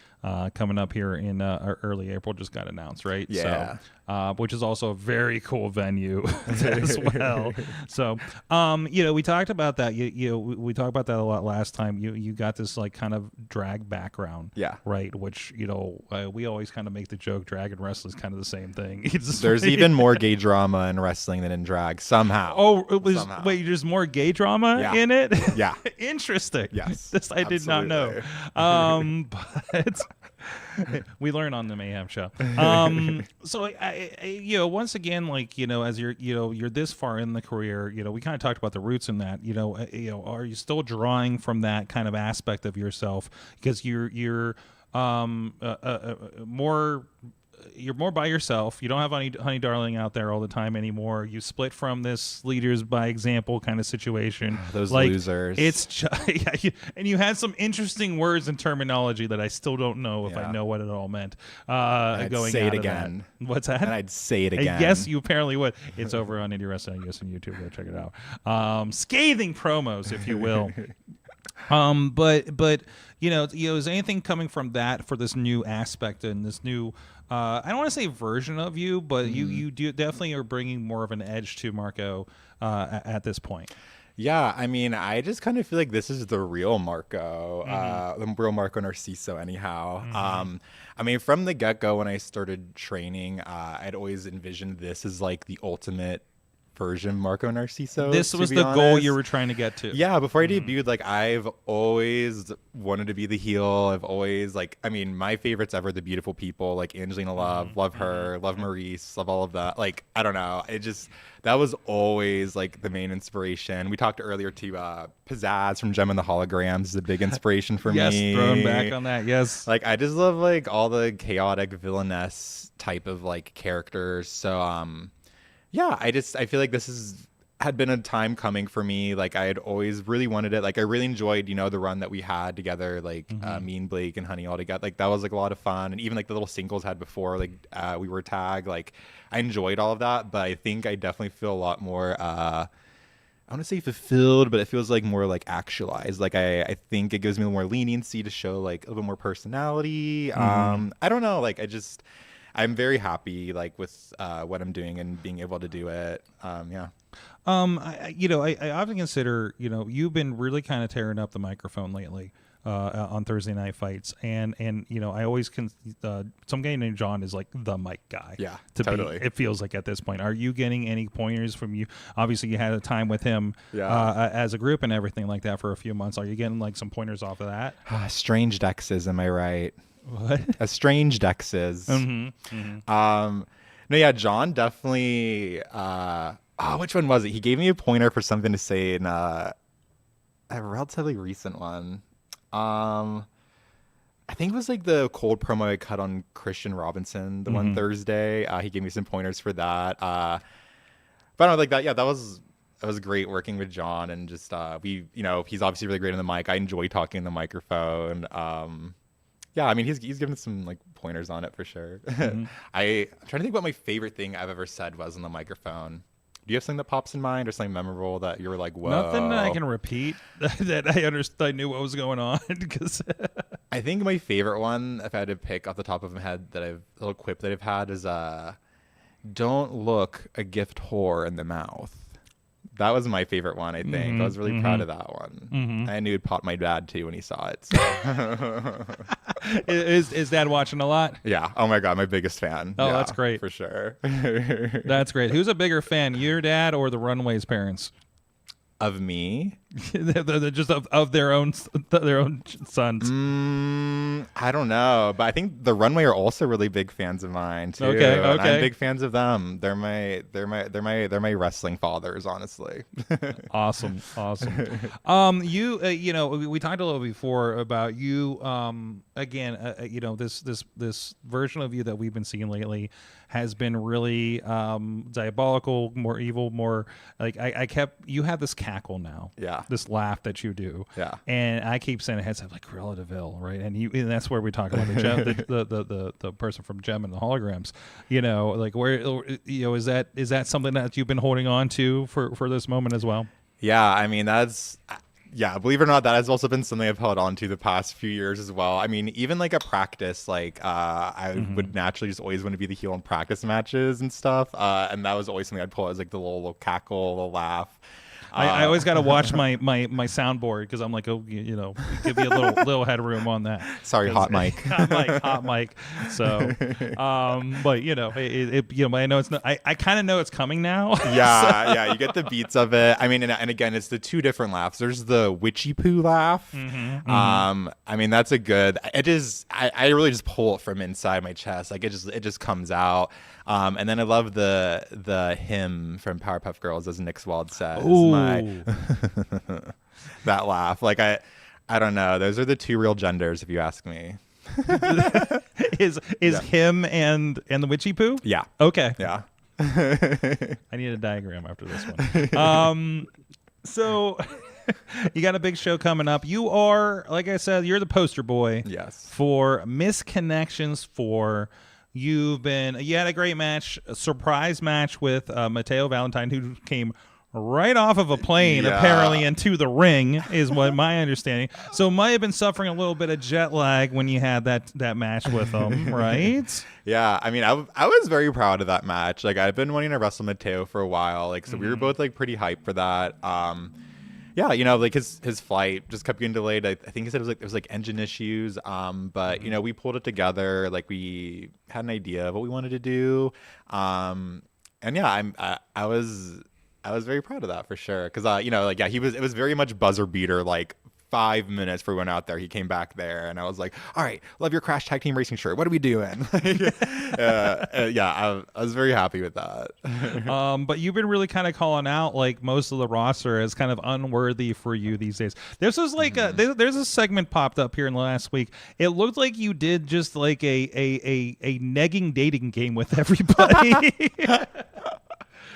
coming up here in early April. Just got announced, right? Yeah. So, which is also a very cool venue as well. So, you know, we talked about that. We talked about that a lot last time. You got this like kind of drag background, Yeah. right? Which, you know, we always kind of make the joke drag and wrestling is kind of the same thing. There's even more gay drama in wrestling than in drag somehow. Oh, it was Somehow. wait, there's more gay drama Yeah. in it? Yeah. Interesting. Yes, This I did not know. But we learn on the Mayhem show. So you know, once again, like, you know, as you're this far in the career, you know, we kind of talked about the roots in that, you know, are you still drawing from that kind of aspect of yourself? Because you're more. You're more by yourself. You don't have Honey Darling out there all the time anymore. You split from this leaders by example kind of situation. Those losers. It's yeah, and you had some interesting words and terminology that I still don't know if I know what it all meant. I'd going say out it of again. That. What's that? And I'd say it again. Yes, you apparently would. It's over on IndyWrestling.us and YouTube. Go check it out. Scathing promos, if you will. But is anything coming from that for this new aspect and this new I don't want to say version of you, but you do definitely are bringing more of an edge to Marco at this point. Yeah, I mean, I just kind of feel like this is the real Marco, the real Marco Narciso anyhow. I mean, from the get-go when I started training, I'd always envisioned this as like the ultimate version Marco Narciso. This was the goal you were trying to get to. Yeah, before I debuted, like I've always wanted to be the heel. I've always my favorites ever, the Beautiful People, like Angelina love her, love Maurice, love all of that. Like, I don't know. That was always like the main inspiration. We talked earlier to Pizzazz from Gem and the Holograms is a big inspiration for me. Yes, throwing back on that. Yes. Like I just love like all the chaotic villainess type of like characters. So yeah, I feel like this had been a time coming for me. Like I had always really wanted it. Like I really enjoyed, the run that we had together, like me and Blake and Honey all together. Like that was like a lot of fun. And even like the little singles had before, like we were tagged. Like I enjoyed all of that, but I think I definitely feel a lot more I want to say fulfilled, but it feels like more like actualized. Like I think it gives me more leniency to show like a little bit more personality. I don't know. Like I'm very happy like with what I'm doing and being able to do it. Yeah. I often consider, you've been really kind of tearing up the microphone lately on Thursday Night Fights, and I always some guy named John is like the mic guy. Yeah, totally. It feels like at this point. Are you getting any pointers from you? Obviously, you had a time with him as a group and everything like that for a few months. Are you getting like some pointers off of that? Strange Dexes, am I right? What? Estranged exes. No, yeah, John definitely. Which one was it? He gave me a pointer for something to say in a relatively recent one. I think it was like the cold promo I cut on Christian Robinson the one Thursday. He gave me some pointers for that. But I don't know, like that. Yeah, that was great working with John, and just he's obviously really great on the mic. I enjoy talking in the microphone. Yeah, I mean, he's given some like pointers on it for sure. I'm trying to think what my favorite thing I've ever said was on the microphone. Do you have something that pops in mind or something memorable that you were like, whoa? Nothing that I can repeat that I understood. I knew what was going on because I think my favorite one, if I had to pick off the top of my head, a little quip that I've had is, "Don't look a gift whore in the mouth." That was my favorite one, I think. I was really proud of that one. I knew it popped my dad, too, when he saw it. So. Is Dad watching a lot? Yeah. Oh, my God. My biggest fan. Oh, yeah, that's great. For sure. That's great. Who's a bigger fan, your dad or the Runways' parents? Of me? They're just of their own sons. I don't know, but I think the Runway are also really big fans of mine too. Okay. I'm big fans of them. They're my wrestling fathers, honestly. Awesome. You we talked a little before about you. Again, this version of you that we've been seeing lately has been really diabolical, more evil, more like you have this cackle now. Yeah. This laugh that you do. Yeah. And I keep saying it has like Cruella DeVille, right? And that's where we talk about the person from Gem and the Holograms. Like where is that something that you've been holding on to for this moment as well? Yeah, I mean believe it or not, that has also been something I've held on to the past few years as well. I mean, even like at practice, like I would naturally just always want to be the heel in practice matches and stuff. And that was always something I'd pull out as like the little cackle, the laugh. I always got to watch my soundboard because I'm like, give me a little headroom on that. Sorry, hot mic. hot mic. So, but I know it's not. I kind of know it's coming now. Yeah, yeah. You get the beats of it. I mean, and again, it's the two different laughs. There's the witchy poo laugh. I mean, that's a good. It is. I really just pull it from inside my chest. Like it just comes out. And then I love the hymn from Powerpuff Girls, as Nick Swald says. That laugh. Like I don't know. Those are the two real genders, if you ask me. is him and the witchy poo? Yeah. Okay. Yeah. I need a diagram after this one. So you got a big show coming up. You are, like I said, you're the poster boy. Yes. For Misconnections 4. You had a great match, a surprise match with Matteo Valentine, who came right off of a plane, apparently, into the ring, is what my understanding. So might have been suffering a little bit of jet lag when you had that match with him, right? Yeah, I mean, I was very proud of that match. Like, I've been wanting to wrestle Matteo for a while. Like, so we were both like pretty hyped for that. Yeah, you know, like his flight just kept getting delayed. I think he said there was like engine issues. But you know, we pulled it together. Like, we had an idea of what we wanted to do. And yeah, I was very proud of that for sure. Because you know, like, yeah, it was very much buzzer beater. Like 5 minutes before we went out there, he came back there, and I was like, all right, love your Crash Tag Team Racing shirt. What are we doing? Yeah, I was very happy with that. But you've been really kind of calling out like most of the roster as kind of unworthy for you these days. This was like there's a segment popped up here in the last week. It looked like you did just like a negging dating game with everybody.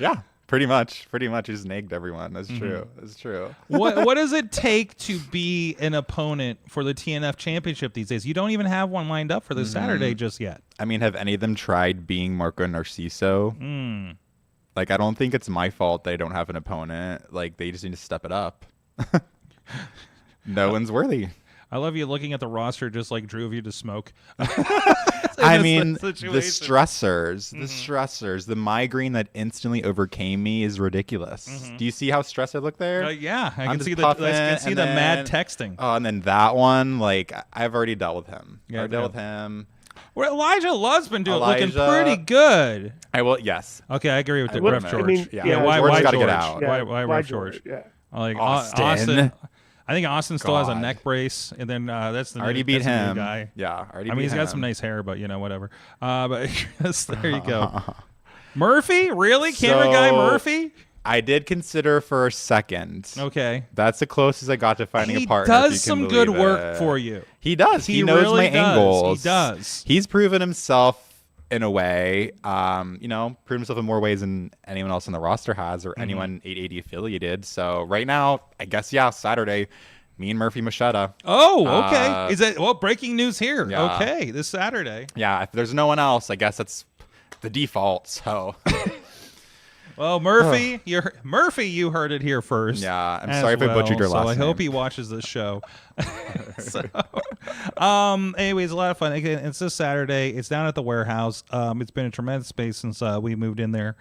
Yeah. Pretty much. He just nagged everyone. That's true. That's true. What does it take to be an opponent for the TNF Championship these days? You don't even have one lined up for this Saturday just yet. I mean, have any of them tried being Marco Narciso? Like, I don't think it's my fault they don't have an opponent. Like, they just need to step it up. No one's worthy. I love you looking at the roster just like drove you to smoke. I mean, the stressors, the migraine that instantly overcame me is ridiculous. Do you see how stressed I look there? Yeah, I I'm can see puffing, the mad texting. Oh, and then that one, like, I've already dealt with him. Yeah, I've dealt with him. Well, Elijah Love's been looking pretty good. I will, yes. Okay, I agree with the would- Ref I George. mean, why George why gotta George? get out. Why Ref George? Yeah. Like Austin. I think Austin still has a God. neck brace, and then that's the Already new, beat that's the new him. guy. Yeah, already I mean, beat he's him. got some nice hair, but you know, whatever. But yes, there you go. Murphy, really, camera guy Murphy? I did consider for a second. Okay, That's the closest I got to finding he a partner. if you does can some good believe work it. for you. He does. He knows really my does. angles. He does. He's proven himself in a way. You know, proven himself in more ways than anyone else on the roster has, or anyone 880 affiliated. So right now, I guess Saturday, me and Murphy Machetta. Oh, okay. Is that breaking news here? Yeah. Okay, this Saturday. Yeah, if there's no one else, I guess that's the default. So. Well, Murphy, you heard it here first. Yeah, I'm sorry if I butchered your last So I hope name. he watches this show. Anyways, a lot of fun. Again, it's this Saturday. It's down at the warehouse. It's been a tremendous space since we moved in there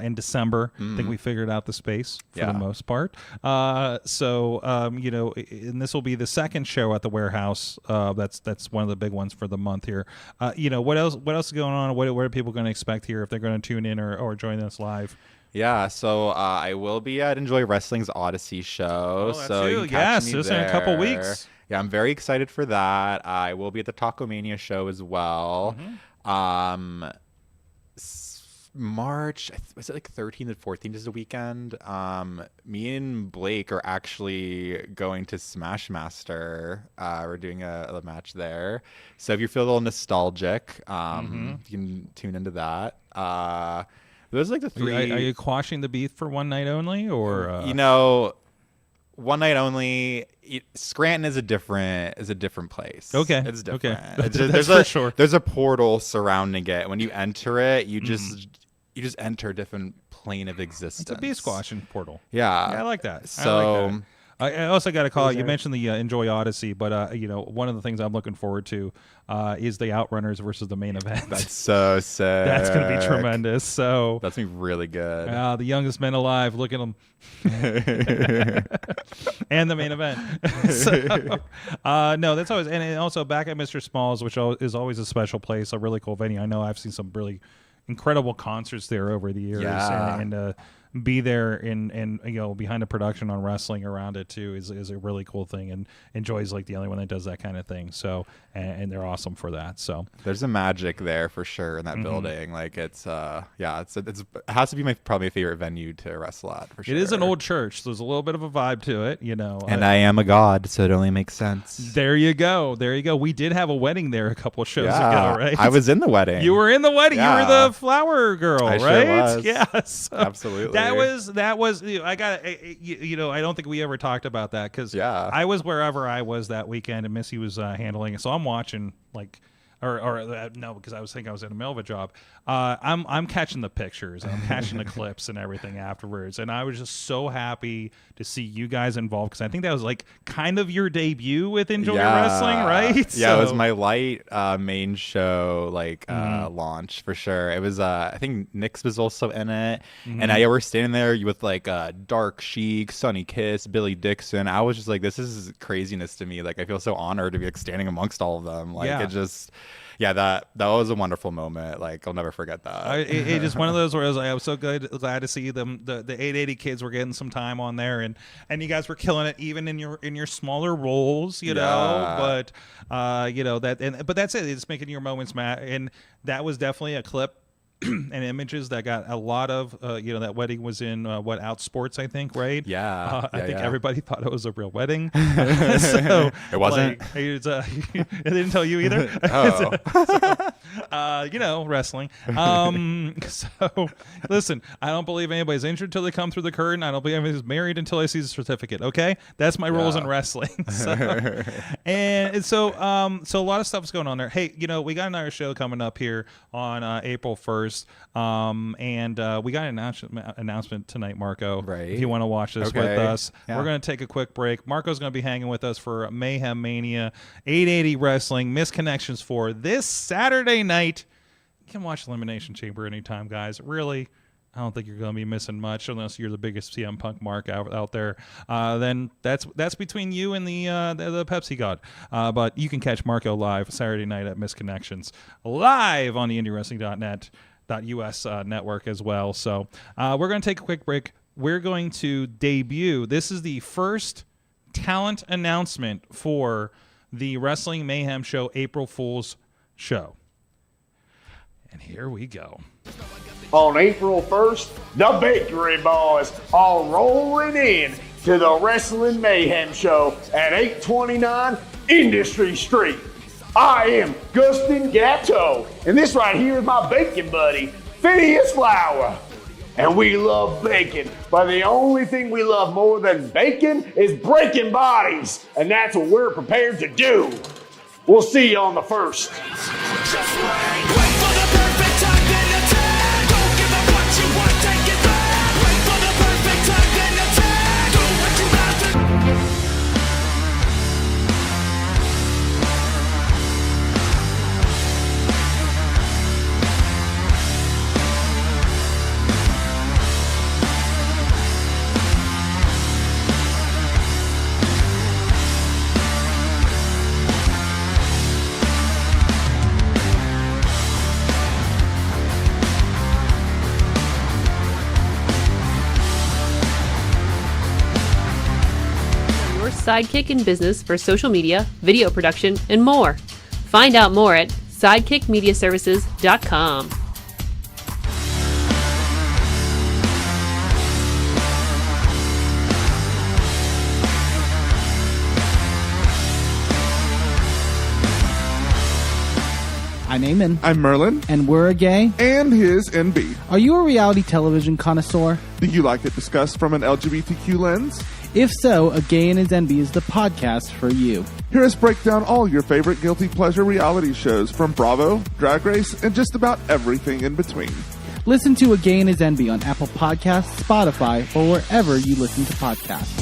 in December. I think we figured out the space for the most part. You know, and this will be the second show at the warehouse. That's one of the big ones for the month here. You know, what else is going on? What are people going to expect here if they're going to tune in or join us live? Yeah, so I will be at Enjoy Wrestling's Odyssey show. Oh, that's so you. can catch Yes, me just in a couple weeks. Yeah, I'm very excited for that. I will be at the Taco Mania show as well. March, was it like 13th and 14th is the weekend? Me and Blake are actually going to Smashmaster. We're doing a match there. So if you feel a little nostalgic, you can tune into that. Those are like the three. Are you quashing the beef for one night only, or you know, one night only? Scranton is a different place. Okay, it's different. Okay, There's for sure. There's a portal surrounding it. When you enter it, you just enter a different plane of existence. It's a beef squashing portal. Yeah, I like that. So. I also got to call it. You mentioned the Enjoy Odyssey, but you know, one of the things I'm looking forward to is the Outrunners versus the main event. That's so sick. That's going to be tremendous. So that's gonna be really good. The youngest men alive. Look at them. And the main event. No, that's always, and also back at Mr. Smalls, which is always a special place, a really cool venue. I know I've seen some really incredible concerts there over the years, Yeah. and be there and behind the production on wrestling around it too is a really cool thing, and Joy's like the only one that does that kind of thing. So and they're awesome for that. So there's a magic there for sure in that building. Like it has to be probably my favorite venue to wrestle at for sure. It is an old church, so there's a little bit of a vibe to it, And I am a god, so it only makes sense. There you go. We did have a wedding there a couple of shows ago, right? I was in the wedding. You were in the wedding. Yeah. You were the flower girl, I right? Sure was. Yes, absolutely. That was. I got. I don't think we ever talked about that because I was wherever I was that weekend, and Missy was handling it. So I'm watching no, because I was thinking I was in the middle of a job. I'm catching the pictures and I'm catching the clips and everything afterwards, and I was just so happy to see you guys involved because I think that was like kind of your debut with Enjoy Wrestling, right? Yeah, it was my light main show launch for sure. It was I think Nix was also in it, and I were standing there with like Dark Sheik, Sonny Kiss, Billy Dixon. I was just like, this is craziness to me. Like I feel so honored to be like standing amongst all of them. Like it just. Yeah, that was a wonderful moment. Like I'll never forget that. It just one of those where I was so glad to see them. The 880 kids were getting some time on there, and you guys were killing it, even in your smaller roles, know. But but that's it. It's making your moments, Matt, and that was definitely a clip. And images that got a lot of that wedding was in Outsports, I think, right? Yeah, I think everybody thought it was a real wedding. So it wasn't. It didn't tell you either. Wrestling. So listen, I don't believe anybody's injured until they come through the curtain. I don't believe anybody's married until I see the certificate. Okay, that's my rules in wrestling. So a lot of stuff's going on there. Hey, we got another show coming up here on April 1st. And we got an announcement tonight, Marco. Right. If you want to watch this with us, we're going to take a quick break. Marco's going to be hanging with us for Mayhem Mania 880 Wrestling Misconnections for this Saturday night. You can watch Elimination Chamber anytime, guys. Really, I don't think you're going to be missing much unless you're the biggest CM Punk mark out there. Then that's between you and the Pepsi God. But you can catch Marco live Saturday night at Misconnections live on the IndyWrestling.us network as well. So we're going to take a quick break. We're going to debut. This is the first talent announcement for the Wrestling Mayhem Show April Fool's Show. And here we go. On April 1st, the Bakery Boys are rolling in to the Wrestling Mayhem Show at 829 Industry Street. I am Gustin Gatto, and this right here is my bacon buddy, Phineas Flower. And we love bacon, but the only thing we love more than bacon is breaking bodies, and that's what we're prepared to do. We'll see you on the 1st. Just wait for the perfect time, then attack. Don't give up what you want, take it back. Wait for the perfect time, then attack. Do what you got to. Sidekick in business for social media, video production, and more. Find out more at sidekickmediaservices.com. I'm Eamon. I'm Merlin. And we're a gay. And his NB. Are you a reality television connoisseur? Do you like it discussed from an LGBTQ lens? If so, A Gay and His NB is the podcast for you. Hear us break down all your favorite guilty pleasure reality shows from Bravo, Drag Race, and just about everything in between. Listen to A Gay and His NB on Apple Podcasts, Spotify, or wherever you listen to podcasts.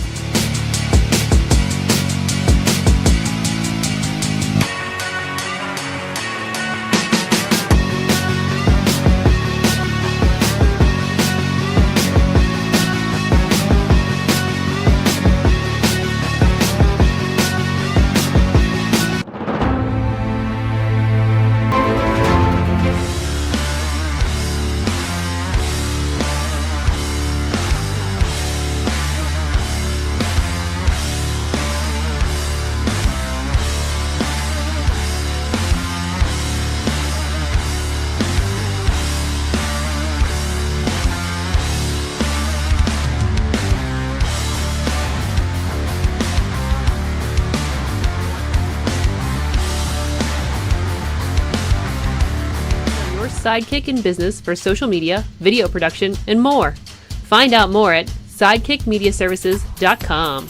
sidekick in business for social media, video production, and more. Find out more at sidekickmediaservices.com.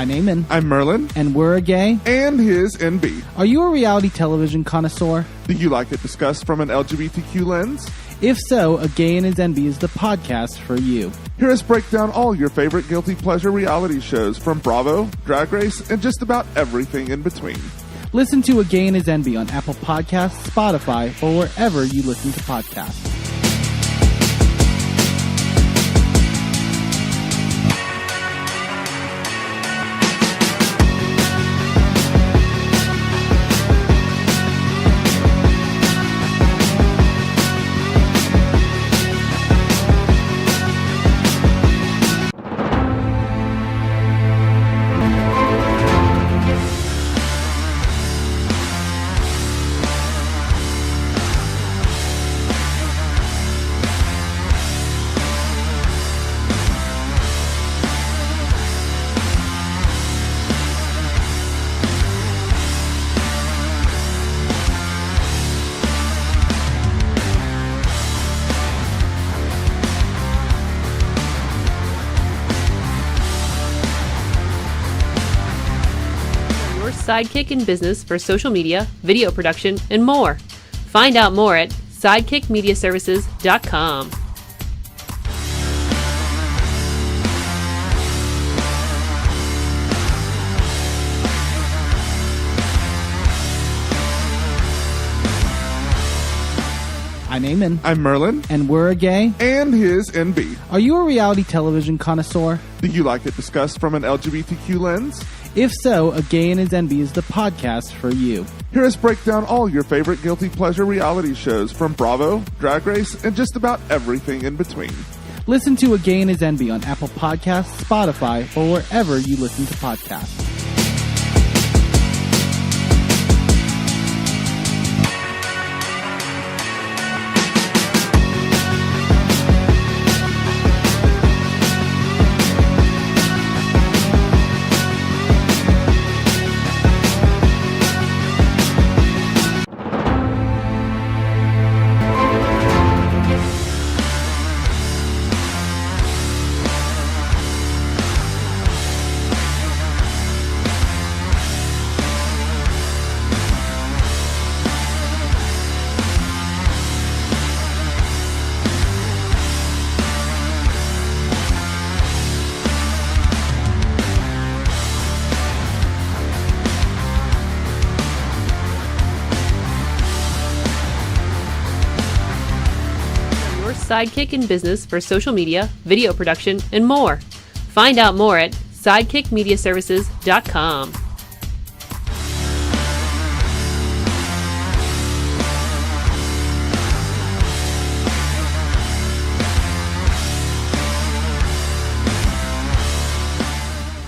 I'm Eamon. I'm Merlin. And we're a gay. And his NB. Are you a reality television connoisseur? Do you like it discussed from an LGBTQ lens? If so, A Gay and His NB is the podcast for you. Hear us break down all your favorite guilty pleasure reality shows from Bravo, Drag Race, and just about everything in between. Listen to A Gay and His NB on Apple Podcasts, Spotify, or wherever you listen to podcasts. Sidekick in business for social media, video production, and more. Find out more at sidekickmediaservices.com. I'm Eamon. I'm Merlin. And we're a gay. And his NB. Are you a reality television connoisseur? Do you like it discussed from an LGBTQ lens? If so, A Gay and His NB is the podcast for you. Hear us break down all your favorite guilty pleasure reality shows from Bravo, Drag Race, and just about everything in between. Listen to A Gay and His NB on Apple Podcasts, Spotify, or wherever you listen to podcasts. Sidekick in business for social media, video production, and more. Find out more at sidekickmediaservices.com.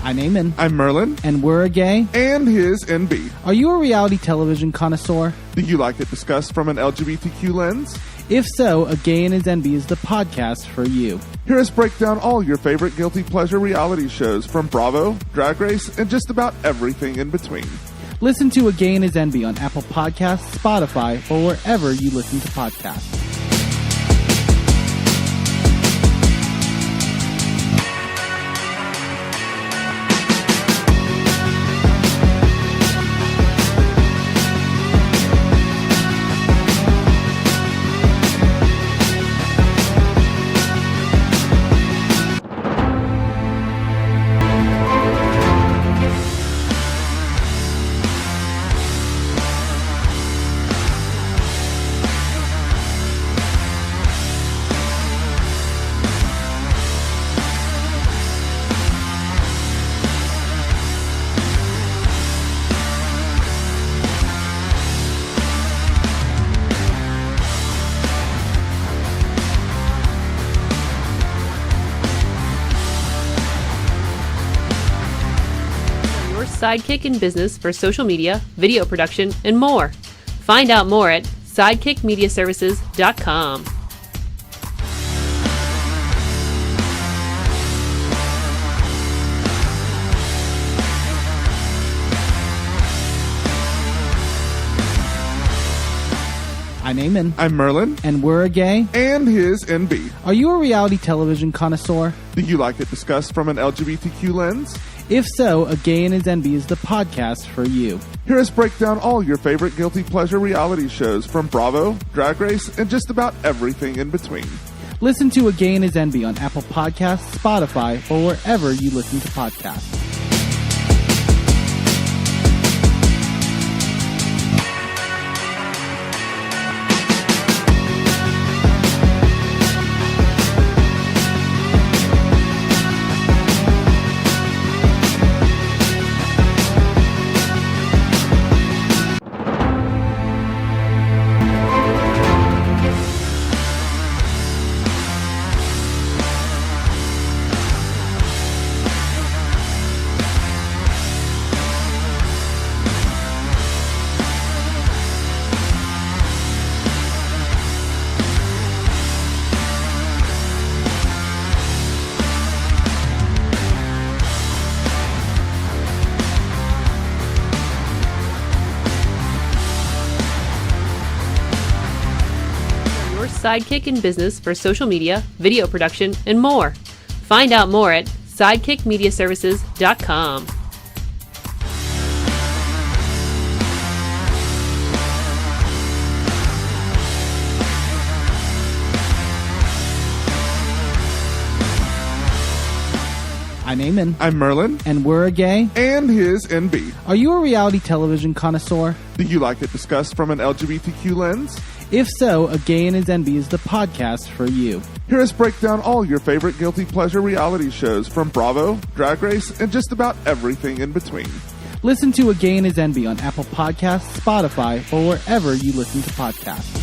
I'm Eamon. I'm Merlin. And we're a gay. And his NB. Are you a reality television connoisseur? Do you like it discussed from an LGBTQ lens? If so, A Gay and His NB is the podcast for you. Hear us break down all your favorite guilty pleasure reality shows from Bravo, Drag Race, and just about everything in between. Listen to A Gay and His NB on Apple Podcasts, Spotify, or wherever you listen to podcasts. Sidekick in business for social media, video production, and more. Find out more at sidekickmediaservices.com. I'm Eamon. I'm Merlin. And we're a gay. And his NB. Are you a reality television connoisseur? Do you like it discussed from an LGBTQ lens? If so, A Gay and His NB is the podcast for you. Hear us break down all your favorite guilty pleasure reality shows from Bravo, Drag Race, and just about everything in between. Listen to A Gay and His NB on Apple Podcasts, Spotify, or wherever you listen to podcasts. Sidekick in business for social media, video production, and more. Find out more at sidekickmediaservices.com. I'm Eamon. I'm Merlin. And we're a gay. And his NB. Are you a reality television connoisseur? Do you like it discussed from an LGBTQ lens? If so, A Gay and His NB is the podcast for you. Hear us break down all your favorite guilty pleasure reality shows from Bravo, Drag Race, and just about everything in between. Listen to A Gay and His NB on Apple Podcasts, Spotify, or wherever you listen to podcasts.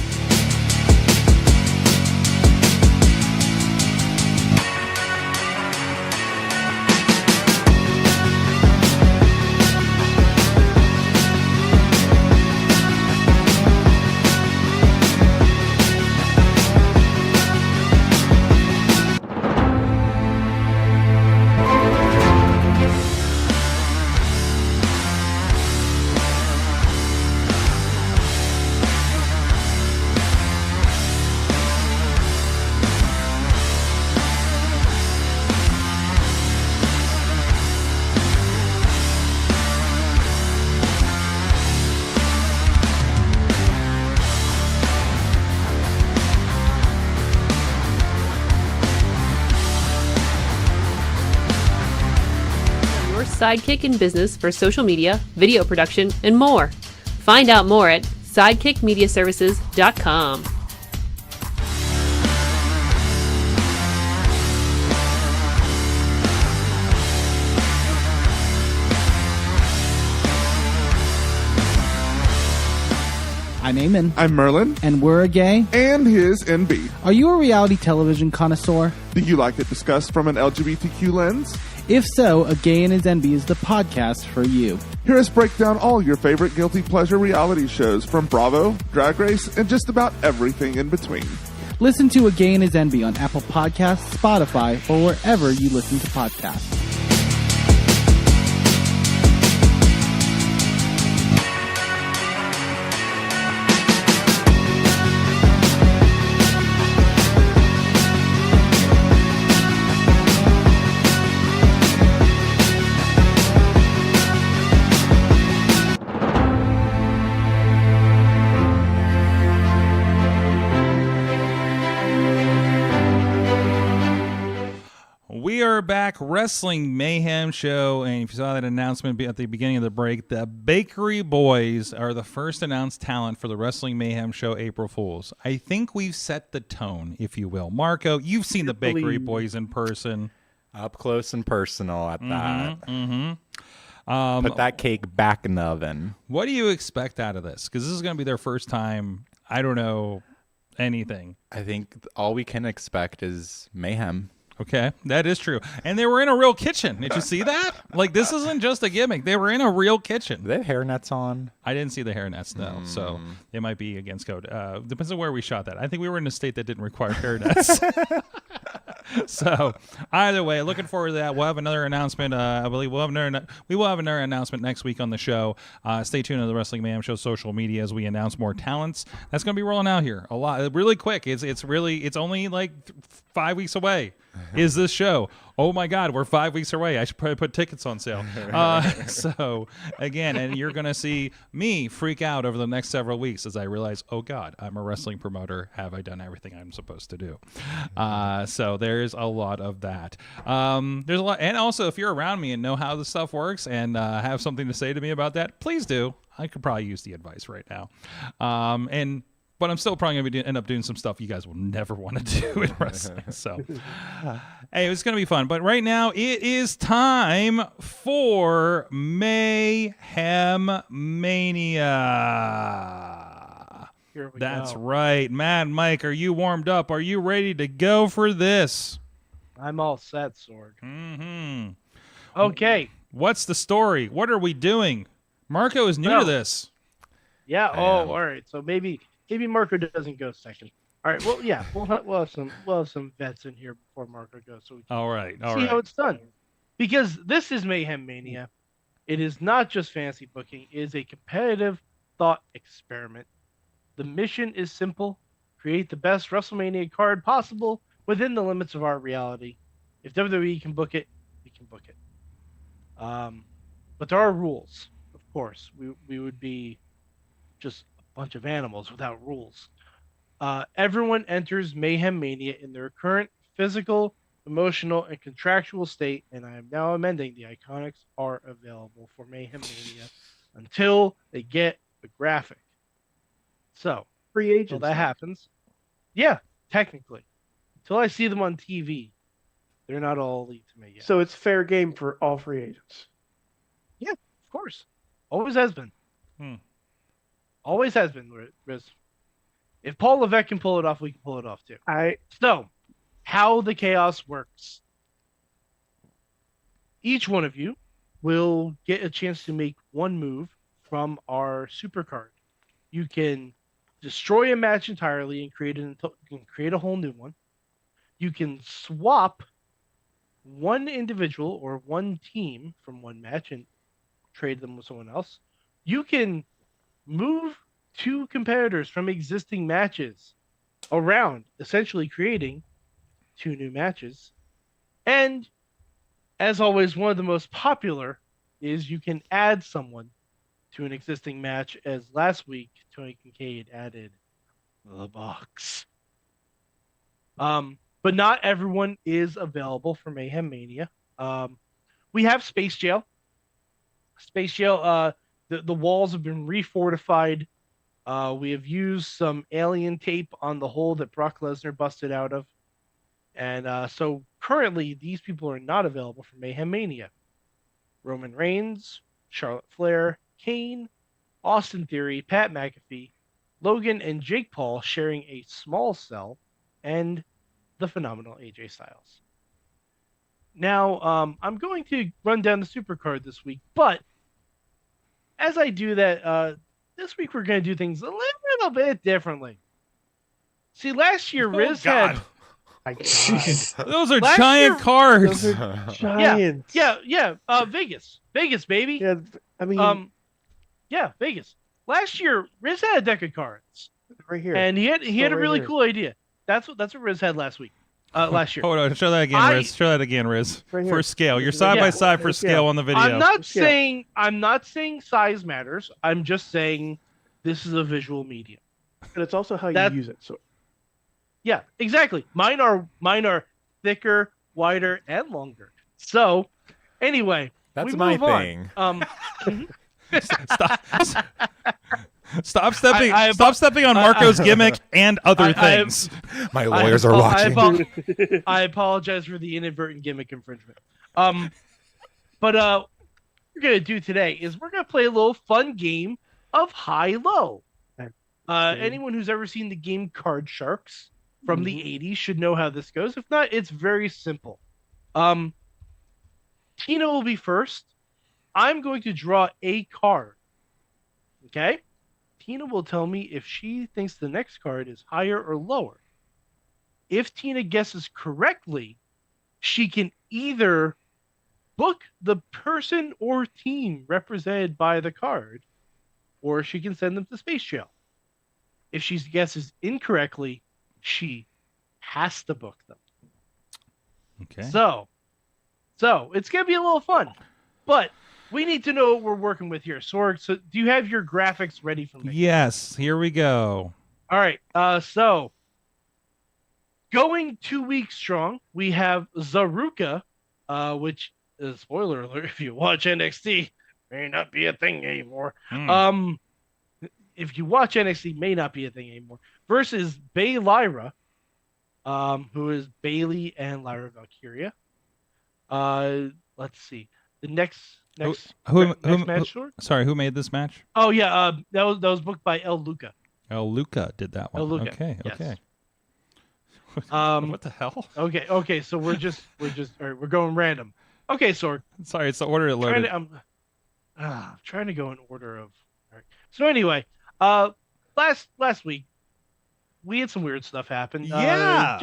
Sidekick in business for social media, video production, and more. Find out more at sidekickmediaservices.com. I'm Eamon. I'm Merlin. And we're a gay. And his NB. Are you a reality television connoisseur? Do you like it discussed from an LGBTQ lens? If so, A Gay and His NB is the podcast for you. Hear us break down all your favorite guilty pleasure reality shows from Bravo, Drag Race, and just about everything in between. Listen to A Gay and His NB on Apple Podcasts, Spotify, or wherever you listen to podcasts. We are back, Wrestling Mayhem show, and if you saw that announcement at the beginning of the break, the Bakery Boys are the first announced talent for the Wrestling Mayhem show April Fools. I think we've set the tone, if you will. Marco, you've seen the Bakery Boys in person. Up close and personal at that. Mm-hmm. Put that cake back in the oven. What do you expect out of this? Because this is going to be their first time, I don't know, anything. I think all we can expect is mayhem. Okay, that is true. And they were in a real kitchen. Did you see that? Like, this isn't just a gimmick. They were in a real kitchen. Do they have hairnets on? I didn't see the hairnets, no. So it might be against code. Depends on where we shot that. I think we were in a state that didn't require hairnets. So either way, looking forward to that. We'll have another announcement. I believe we will have another announcement next week on the show. Stay tuned to the Wrestling Mayhem Show social media as we announce more talents. That's going to be rolling out here a lot, really quick. It's only like 5 weeks away. Is this show? Oh my God, we're 5 weeks away. I should probably put tickets on sale. So again, and you're going to see me freak out over the next several weeks as I realize, oh God, I'm a wrestling promoter. Have I done everything I'm supposed to do? So there's a lot of that. There's a lot, and also if you're around me and know how this stuff works and have something to say to me about that, please do. I could probably use the advice right now. But I'm still probably going to end up doing some stuff you guys will never want to do in wrestling. So, hey, it's going to be fun. But right now, it is time for Mayhem Mania. Here we That's go. right. Mad Mike, are you warmed up? Are you ready to go for this? I'm all set, Sword. Mm-hmm. Okay. What's the story? What are we doing? Marco is new to this. Yeah. All right. So maybe Marco doesn't go second. All right. Well, yeah. We'll have some vets in here before Marco goes, so we can All right. see how it's done. Because this is Mayhem Mania. It is not just fancy booking. It is a competitive thought experiment. The mission is simple: create the best WrestleMania card possible within the limits of our reality. If WWE can book it, we can book it. But there are rules. Of course, we would be just a bunch of animals without rules. Everyone enters Mayhem Mania in their current physical, emotional, and contractual state, and I am now amending the Iconics are available for Mayhem Mania until they get the graphic. So, Free agents. until that happens, yeah, technically. Until I see them on TV, they're not all elite to me yet. So it's fair game for all free agents. Yeah, of course. Always has been. Always has been, Riz. If Paul Levesque can pull it off, we can pull it off too. So, how the chaos works. Each one of you will get a chance to make one move from our supercard. You can destroy a match entirely and create a whole new one. You can swap one individual or one team from one match and trade them with someone else. You can move two competitors from existing matches around, essentially creating two new matches. And as always, one of the most popular is you can add someone to an existing match, as last week Tony Kincaid added the Box. But not everyone is available for Mayhem Mania. We have Space Jail. Space Jail, the walls have been refortified. We have used some alien tape on the hole that Brock Lesnar busted out of. And so currently, these people are not available for Mayhem Mania. Roman Reigns, Charlotte Flair, Kane, Austin Theory, Pat McAfee, Logan, and Jake Paul sharing a small cell, and the phenomenal AJ Styles. Now, I'm going to run down the supercard this week, but as I do that, this week we're going to do things a little bit differently. See, last year Riz had... Those are giant cards. Those are giant. Yeah. Vegas, baby. Yeah, I mean, yeah, Vegas. Last year, Riz had a deck of cards right here, and he had a really here. cool idea. That's what Riz had last week. Last year. Hold on, show that again, Riz. Show that again, Riz. Right here. For scale, you're side by side for scale on the video. I'm not saying size matters. I'm just saying this is a visual medium. And it's also how you use it. So. Yeah, exactly. Mine are thicker, wider, and longer. So, anyway, that's we my move thing. On. Stop stepping on Marco's gimmick and other things. My lawyers are watching. I apologize for the inadvertent gimmick infringement. But what we're gonna do today is we're gonna play a little fun game of high-low. Anyone who's ever seen the game Card Sharks from the 80s should know how this goes. If not, it's very simple. Tina will be first. I'm going to draw a card. Okay? Tina will tell me if she thinks the next card is higher or lower. If Tina guesses correctly, she can either book the person or team represented by the card, or she can send them to space jail. If she guesses incorrectly, she has to book them. Okay. So it's gonna be a little fun, but we need to know what we're working with here. Sorg, so do you have your graphics ready for me? Yes. Here we go. All right. So going 2 weeks strong, we have Zaruka, which is spoiler alert if you watch NXT, may not be a thing anymore. If you watch NXT, may not be a thing anymore. Versus Bay Lyra, who is Bailey and Lyra Valkyria. Let's see. The next match, Sorg? Sorry, who made this match? Oh yeah, that was booked by El Luca. El Luca did that one. El Luca, Okay. yes. Okay. What the hell? Okay. So we're just all right, we're going random. Okay, Sorg. Sorry, it's the order it loaded. I'm trying to go in order of. All right. So anyway, last week we had some weird stuff happen. Yeah.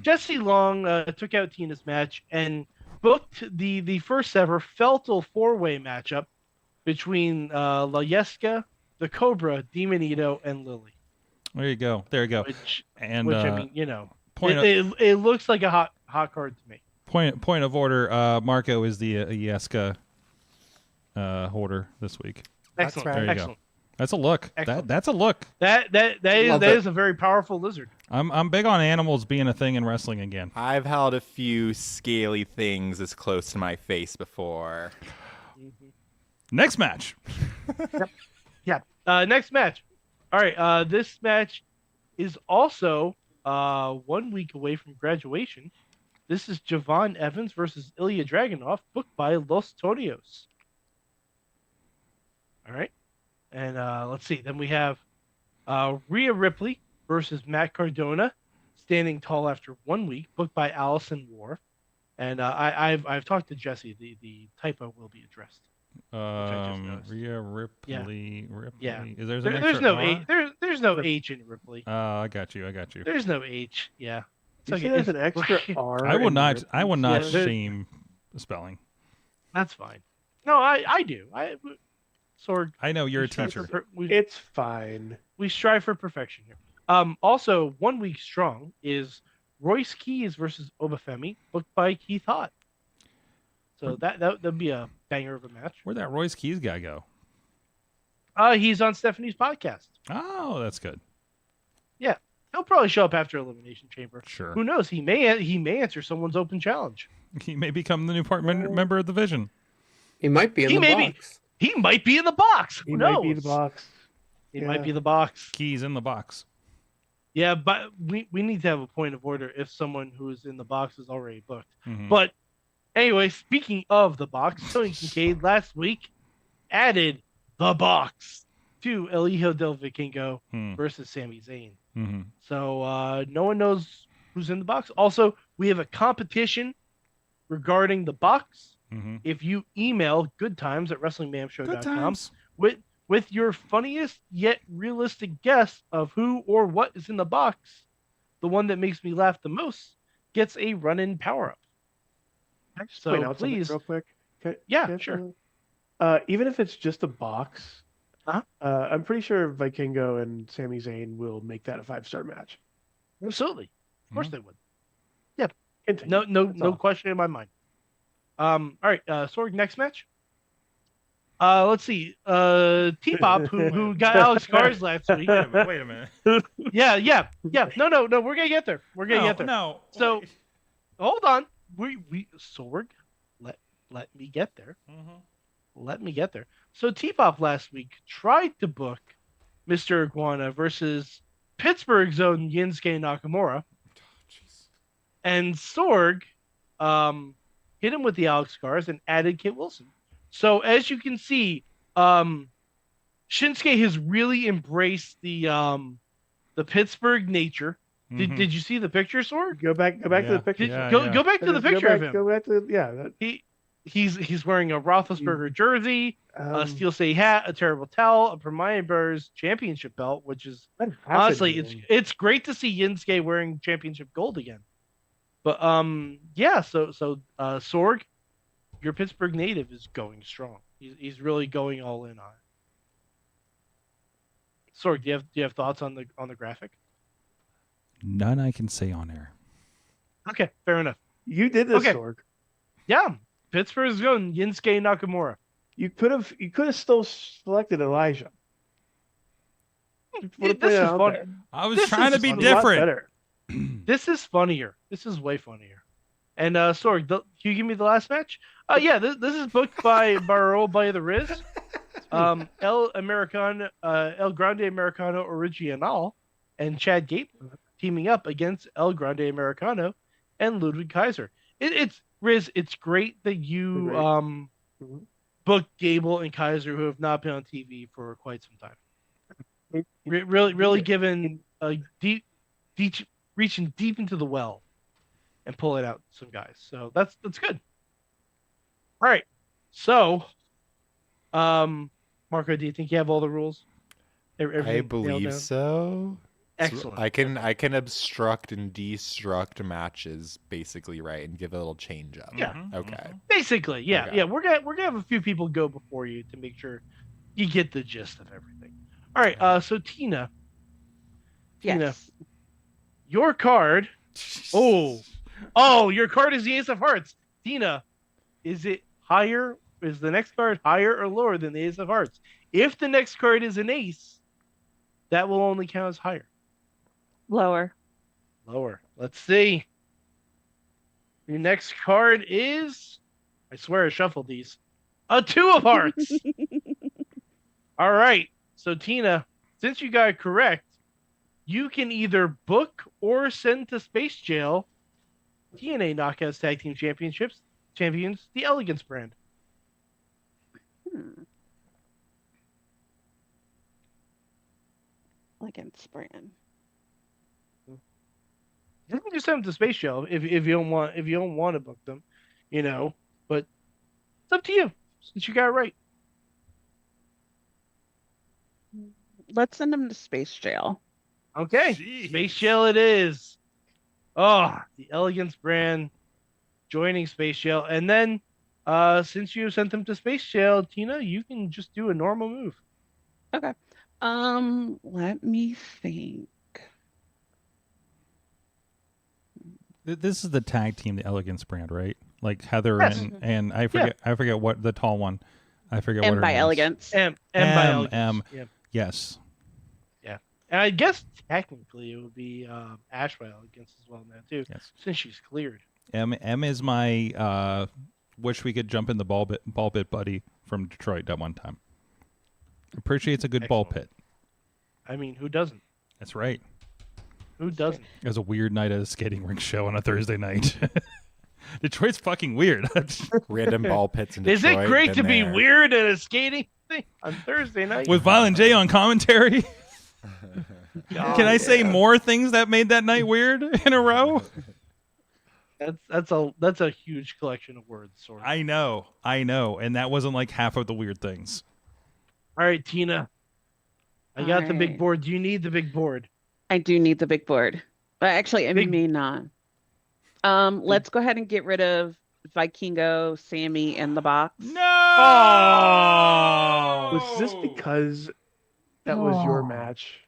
Jesse Long took out Tina's match and booked the first ever Fatal 4-way matchup between La Yesca, the Cobra, Demonito, and Lily. There you go. Which I mean, it looks like a hot card to me. Point of order. Marco is the Yeska holder this week. Excellent. There you Excellent. go. That's a look. That's a look. That is a very powerful lizard. I'm big on animals being a thing in wrestling again. I've held a few scaly things as close to my face before. Next match. Yeah. Next match. All right. This match is also 1 week away from graduation. This is Javon Evans versus Ilya Dragunov, booked by Los Tonios. All right. And let's see. Then we have Rhea Ripley versus Matt Cardona, standing tall after 1 week, booked by Allison War. And I've talked to Jesse. The typo will be addressed. Rhea Ripley. Yeah. Ripley. Yeah. Is there's no H. There's no H in Ripley. I got you. There's no H. Yeah. You see there's an extra R. I will not. Ripley? I will not Yeah, shame spelling. That's fine. No, I do. Sorg. I know you're a we strive teacher. It's fine. We strive for perfection here. Also, 1 week strong is Royce Keys versus Obafemi, booked by Keith Hott. So that'd be a banger of a match. Where'd that Royce Keys guy go? He's on Stephanie's podcast. Oh, that's good. Yeah, he'll probably show up after Elimination Chamber. Sure. Who knows? He may answer someone's open challenge. He may become the new member of the Vision. He might be in the box. He might be in the box. Who knows? Might be the box. He might be the box. Keys in the box. Yeah, but we need to have a point of order if someone who is in the box is already booked. Mhm. But anyway, speaking of the box, Tony Kincaid last week added the box to El Hijo del Vikingo versus Sami Zayn. Mm-hmm. So no one knows who's in the box. Also, we have a competition regarding the box. Mm-hmm. If you email goodtimes@wrestlingmayhemshow.com with your funniest yet realistic guess of who or what is in the box, the one that makes me laugh the most gets a run-in power-up. Can I just point out something please, real quick? Yeah, sure. Even if it's just a box, I'm pretty sure Vikingo and Sami Zayn will make that a 5-star match. Absolutely, of course they would. Yeah, Continue. no question in my mind. All right, Sorg, next match. Let's see. T-Pop, who got Alex Cars last week. Wait a minute. Yeah. No. We're gonna get there. Get there. No. So, hold on. We Sorg, let me get there. Mm-hmm. Let me get there. So T-Pop last week tried to book Mr. Iguana versus Pittsburgh's own Yinsuke Nakamura, and Sorg hit him with the Alex Cars and added Kit Wilson. So as you can see, Shinsuke has really embraced the Pittsburgh nature. Did you see the picture, Sorg? Go back to the picture. Go back to the picture of him. Go back to He's wearing a Roethlisberger jersey, a steel city hat, a terrible towel, a Permian Bears championship belt, which is honestly it's great to see Yinsuke wearing championship gold again. But yeah. So Sorg, your Pittsburgh native is going strong. He's really going all in on it. Sorg, do you have thoughts on the graphic? None I can say on air. Okay, fair enough. You did this, Okay. Sorg. Yeah, Pittsburgh is going Yinsuke Nakamura. You could have still selected Elijah. This is funny. I was This trying is to be funny. different. This is funnier. This is way funnier. And Sorg, can you give me the last match? Yeah, this is booked by Barrow by the Riz. El Grande Americano Original and Chad Gable teaming up against El Grande Americano and Ludwig Kaiser. It's Riz, it's great that you booked Gable and Kaiser, who have not been on TV for quite some time. Really given a deep, reaching deep into the well and pulling out some guys. So that's good. All right. So, Marco, do you think you have all the rules? I believe so. Excellent. I can obstruct and destruct matches basically, right, and give a little change up. Yeah. Okay. Basically, yeah, Okay. yeah. We're gonna have a few people go before you to make sure you get the gist of everything. All right. So Tina, your card. Oh, your card is the Ace of Hearts. Tina, is it higher? Is the next card higher or lower than the Ace of Hearts? If the next card is an ace, that will only count as higher. Lower. Lower. Let's see. Your next card is, I swear I shuffled these, a 2 of Hearts. All right. So Tina, since you got it correct, you can either book or send to Space Jail TNA Knockouts Tag Team Champions, the Elegance brand. Elegance brand. You can just send them to Space Jail if you don't want to book them, But it's up to you since you got it right. Let's send them to Space Jail. Okay, Space Jail it is. Oh, the Elegance brand joining Space Jail, and then since you sent them to Space Jail, Tina, you can just do a normal move. Okay. Let me think. This is the tag team, the Elegance brand, right? Like Heather Yes. and I forget what the tall one. I forget what M her by name is. Elegance. M by Elegance. Yeah. Yes. Yeah. And I guess technically it would be Ash by Elegance as well now too. Yes. Since she's cleared. M is my wish we could jump in the ball pit buddy from Detroit that one time. Appreciates a good ball pit. I mean, who doesn't? That's right. Who doesn't? It was a weird night at a skating rink show on a Thursday night. Detroit's fucking weird. Random ball pits in Detroit. Is it great to been be there. weird at a skating thing on Thursday night? With Violent J on commentary. Can I say more things that made that night weird in a row? That's a huge collection of words, sort of. I know, and that wasn't like half of the weird things. All right, Tina. I got the big Alright. board. Do you need the big board? I do need the big board. But actually, I may not. Let's go ahead and get rid of Vikingo, Sammy, and the box. No! Was this because that was your match?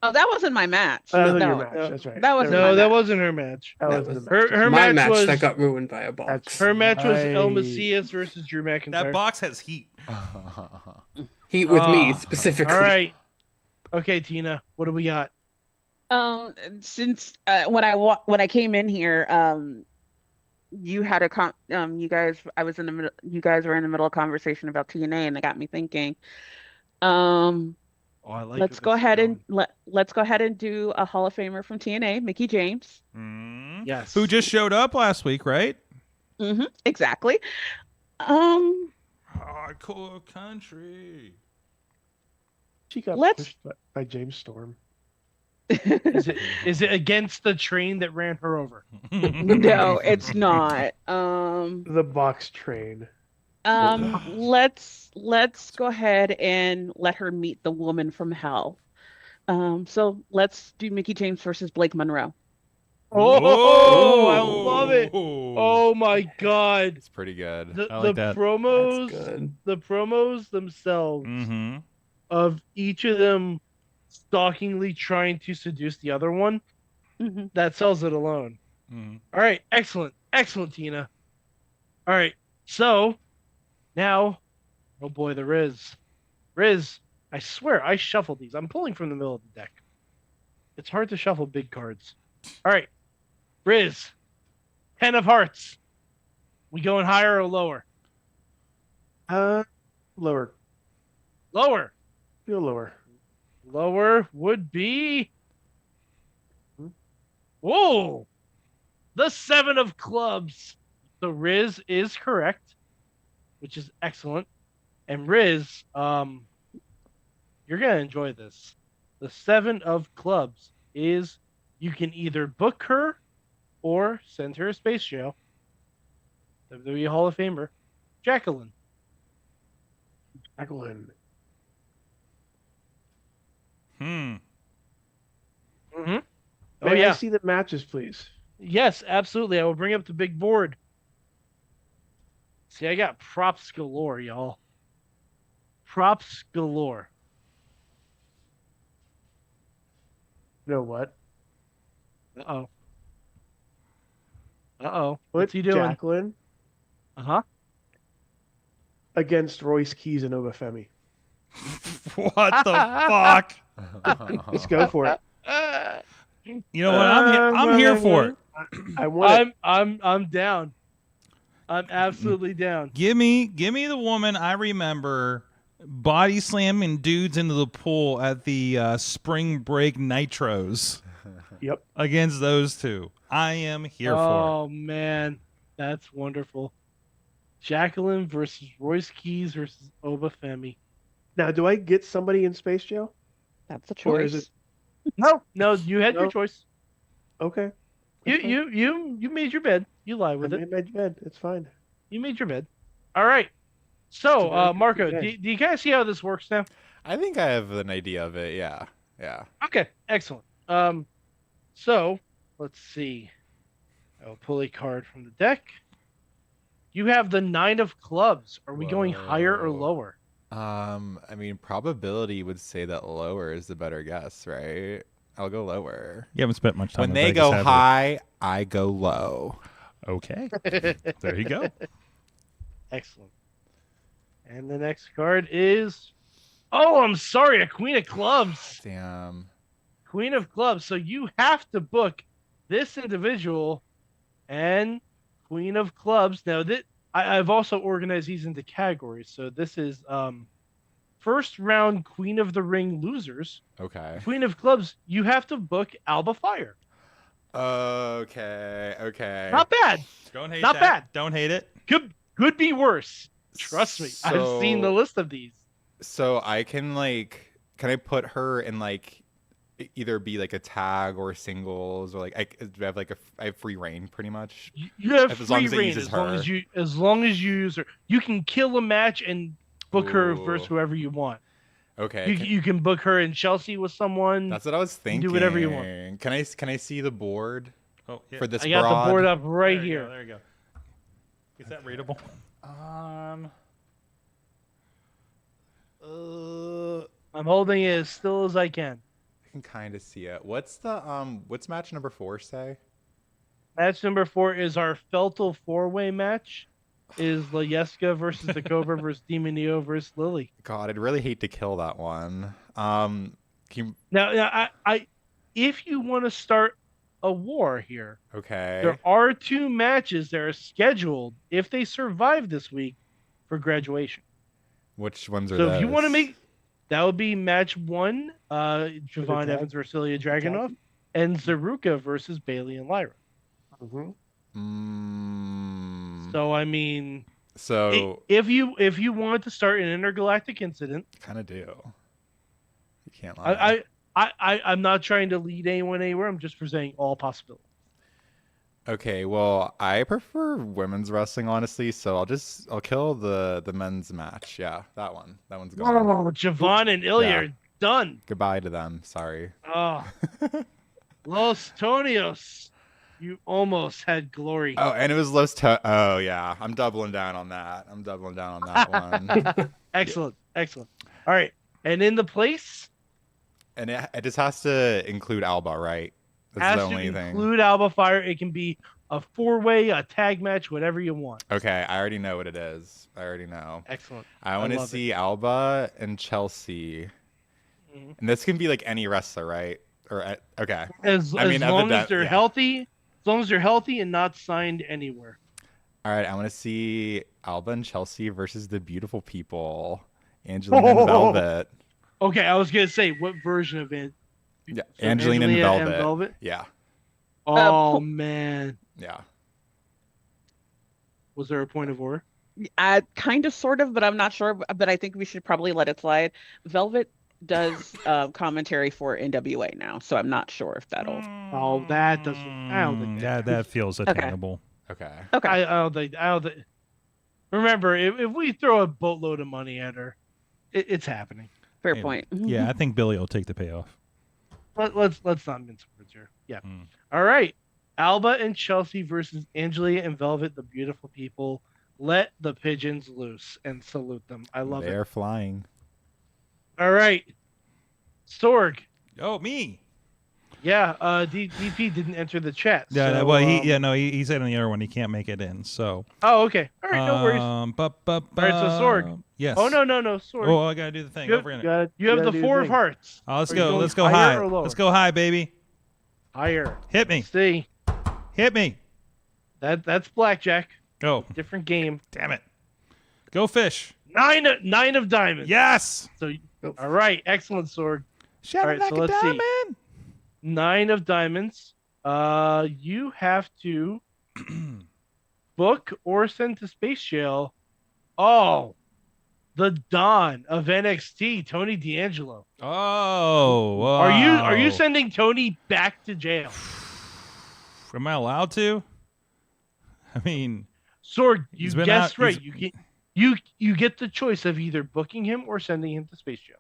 Oh, that wasn't my match. That wasn't No, your match. That's right. That wasn't No, my that match. wasn't her match. That That wasn't was the match. Her my match match was that got ruined by a box. her match was El Right. Macias versus Drew McIntyre. That box has heat. Heat with me Ah, specifically. All right. Okay, Tina. What do we got? Since when I came in here, you had you guys you guys were in the middle of conversation about TNA, and it got me thinking. Oh, I like. Let's go ahead and let's go ahead and do a Hall of Famer from TNA, Mickey James. Yes. Who just showed up last week, right? Exactly. Hardcore country. She got Let's- pushed by James Storm. Is it against the train that ran her over? No, it's not. The box train. Let's go ahead and let her meet the woman from hell. So let's do Mickey James versus Blake Monroe. Oh, I love it. Oh my God. It's pretty good. The, I like that. the promos themselves Mm-hmm. of each of them stalkingly trying to seduce the other one, that sells it alone. Mm-hmm. All right, excellent, Tina. All right, so now, oh boy, the Riz. I swear I shuffled these. I'm pulling from the middle of the deck. It's hard to shuffle big cards. All right, Riz, 10 of hearts. We going higher or lower? Lower. Lower. Feel lower. Lower would be. Whoa! The 7 of clubs. So Riz is correct, which is excellent. And Riz, you're gonna enjoy this. The 7 of clubs is you can either book her or send her to space jail. WWE Hall of Famer, Jacqueline. Jacqueline. Hmm. Mm-hmm. Oh May yeah. I see the matches, please? Yes, absolutely. I will bring up the big board. See, I got props galore, y'all. Props galore. You know what? Uh-oh. Uh-oh. Put What's he doing? Jacqueline Uh-huh. against Royce Keys and Obafemi. What the fuck? Let's go for it. You know what? I'm here for it. I want it. I'm down. I'm absolutely down. Give me the woman I remember body slamming dudes into the pool at the spring break nitros. Yep. Against those two. I am here for Oh man, that's wonderful. Jacqueline versus Royce Keys versus Obafemi. Now, do I get somebody in space jail? That's a Or choice. is it No, you had your choice. okay? You made your bed. You lie with I it. made my bed. It's fine. You made your bed. All right. So, very good Marco, bed. do you guys see how this works now? I think I have an idea of it. Yeah. Okay, excellent. So let's see. I'll pull a card from the deck. You have the 9 of clubs. Are we going higher or Whoa. lower? I mean, probability would say that lower is the better guess, right? I'll go lower. You haven't spent much time. When in they Vegas, go have you? high, I go low. Okay. There you go. Excellent. And the next card is, oh, I'm sorry, a Queen of Clubs. Damn. Queen of Clubs. So you have to book this individual and Queen of Clubs. Now, I've also organized these into categories. So this is first round Queen of the Ring losers. Okay. Queen of Clubs, you have to book Alba Fire. Okay. Not bad. Don't hate Not that. bad. Don't hate it. Could be worse. Trust me. I've seen the list of these. So I can can I put her in either be like a tag or singles or I have free reign pretty much. You have as long free as it reign uses as long as you use her. You can kill a match and book her Ooh. versus whoever you want. Okay. You can book her in Chelsea with someone. That's what I was thinking. Do whatever you want. Can I see the board Oh, yeah. for this I got broad? the board up right There you here. go, there you go. Is that readable? I'm holding it as still as I can. I can kind of see it. What's match number 4 say? Match number 4 is our Feltel 4-way match. Is Layeska versus the Cobra versus Demon Neo versus Lily. God, I'd really hate to kill that one. Can you... Now, if you want to start a war here, Okay. there are 2 matches that are scheduled if they survive this week for graduation. Which ones are So those? if you want to make, that would be match 1, Javon Evans versus Ilya Dragunov, and Zaruka versus Bailey and Lyra. Mm-hmm. So I mean, if you want to start an intergalactic incident, kind of do. You can't lie. I'm not trying to lead anyone anywhere. I'm just presenting all possibilities. Okay, well, I prefer women's wrestling, honestly, so I'll kill the men's match. Yeah, that one. That one's gone. Oh, Javon and Ilya are done. Goodbye to them. Sorry. Oh, Los Tonios. You almost had Glory. Oh, and it was Oh, yeah. I'm doubling down on that. One. Excellent. Excellent. All right. And in the place? And it just has to include Alba, right? That's Has the to only thing. include Alba Fire. It can be a 4-way, a tag match, whatever you want. Okay, I already know what it is. I already know. Excellent. I want to see Alba and Chelsea. And this can be like any wrestler, right? Or okay. As long as they're healthy, as long as they're healthy and not signed anywhere. All right, I want to see Alba and Chelsea versus the Beautiful People, Angelina and Velvet. Okay, I was gonna say what version of it? Yeah, Angelina and Velvet. Velvet. Yeah. Oh man. Yeah. Was there a point of order? Kind of, sort of, but I'm not sure. But I think we should probably let it slide. Velvet does commentary for NWA now, so I'm not sure if that'll. Oh, that doesn't. I don't think that feels attainable. Okay. I don't think. Remember, if we throw a boatload of money at her, it's happening. Fair point. Yeah, I think Billy will take the payoff. Let's not mince words here. Yeah. All right. Alba and Chelsea versus Angelina and Velvet, the Beautiful People. Let the pigeons loose and salute them. I love it. They're flying. All right. Sorg. Oh, me. Yeah, DP didn't enter the chat. Yeah, so, well, he said in the other one he can't make it in. So. Oh, okay. All right, no worries. All right, so Sorg. Yes. Oh no, Sorg. Oh, I gotta do the thing. You over in it. You have the 4 of hearts. Oh, let's go. Let's go high. Let's go high, baby. Higher. Hit me. See. Hit me. That's blackjack. Go. Different game. Damn it. Go fish. 9 of diamonds. Yes. So all right, excellent, Sorg. Shut All right, so let's see. 9 of diamonds. You have to book or send to space jail. Oh, the Don of NXT, Tony D'Angelo. Oh, wow. Are you sending Tony back to jail? Am I allowed to? I mean, Sorg, you guessed right. You get the choice of either booking him or sending him to space jail.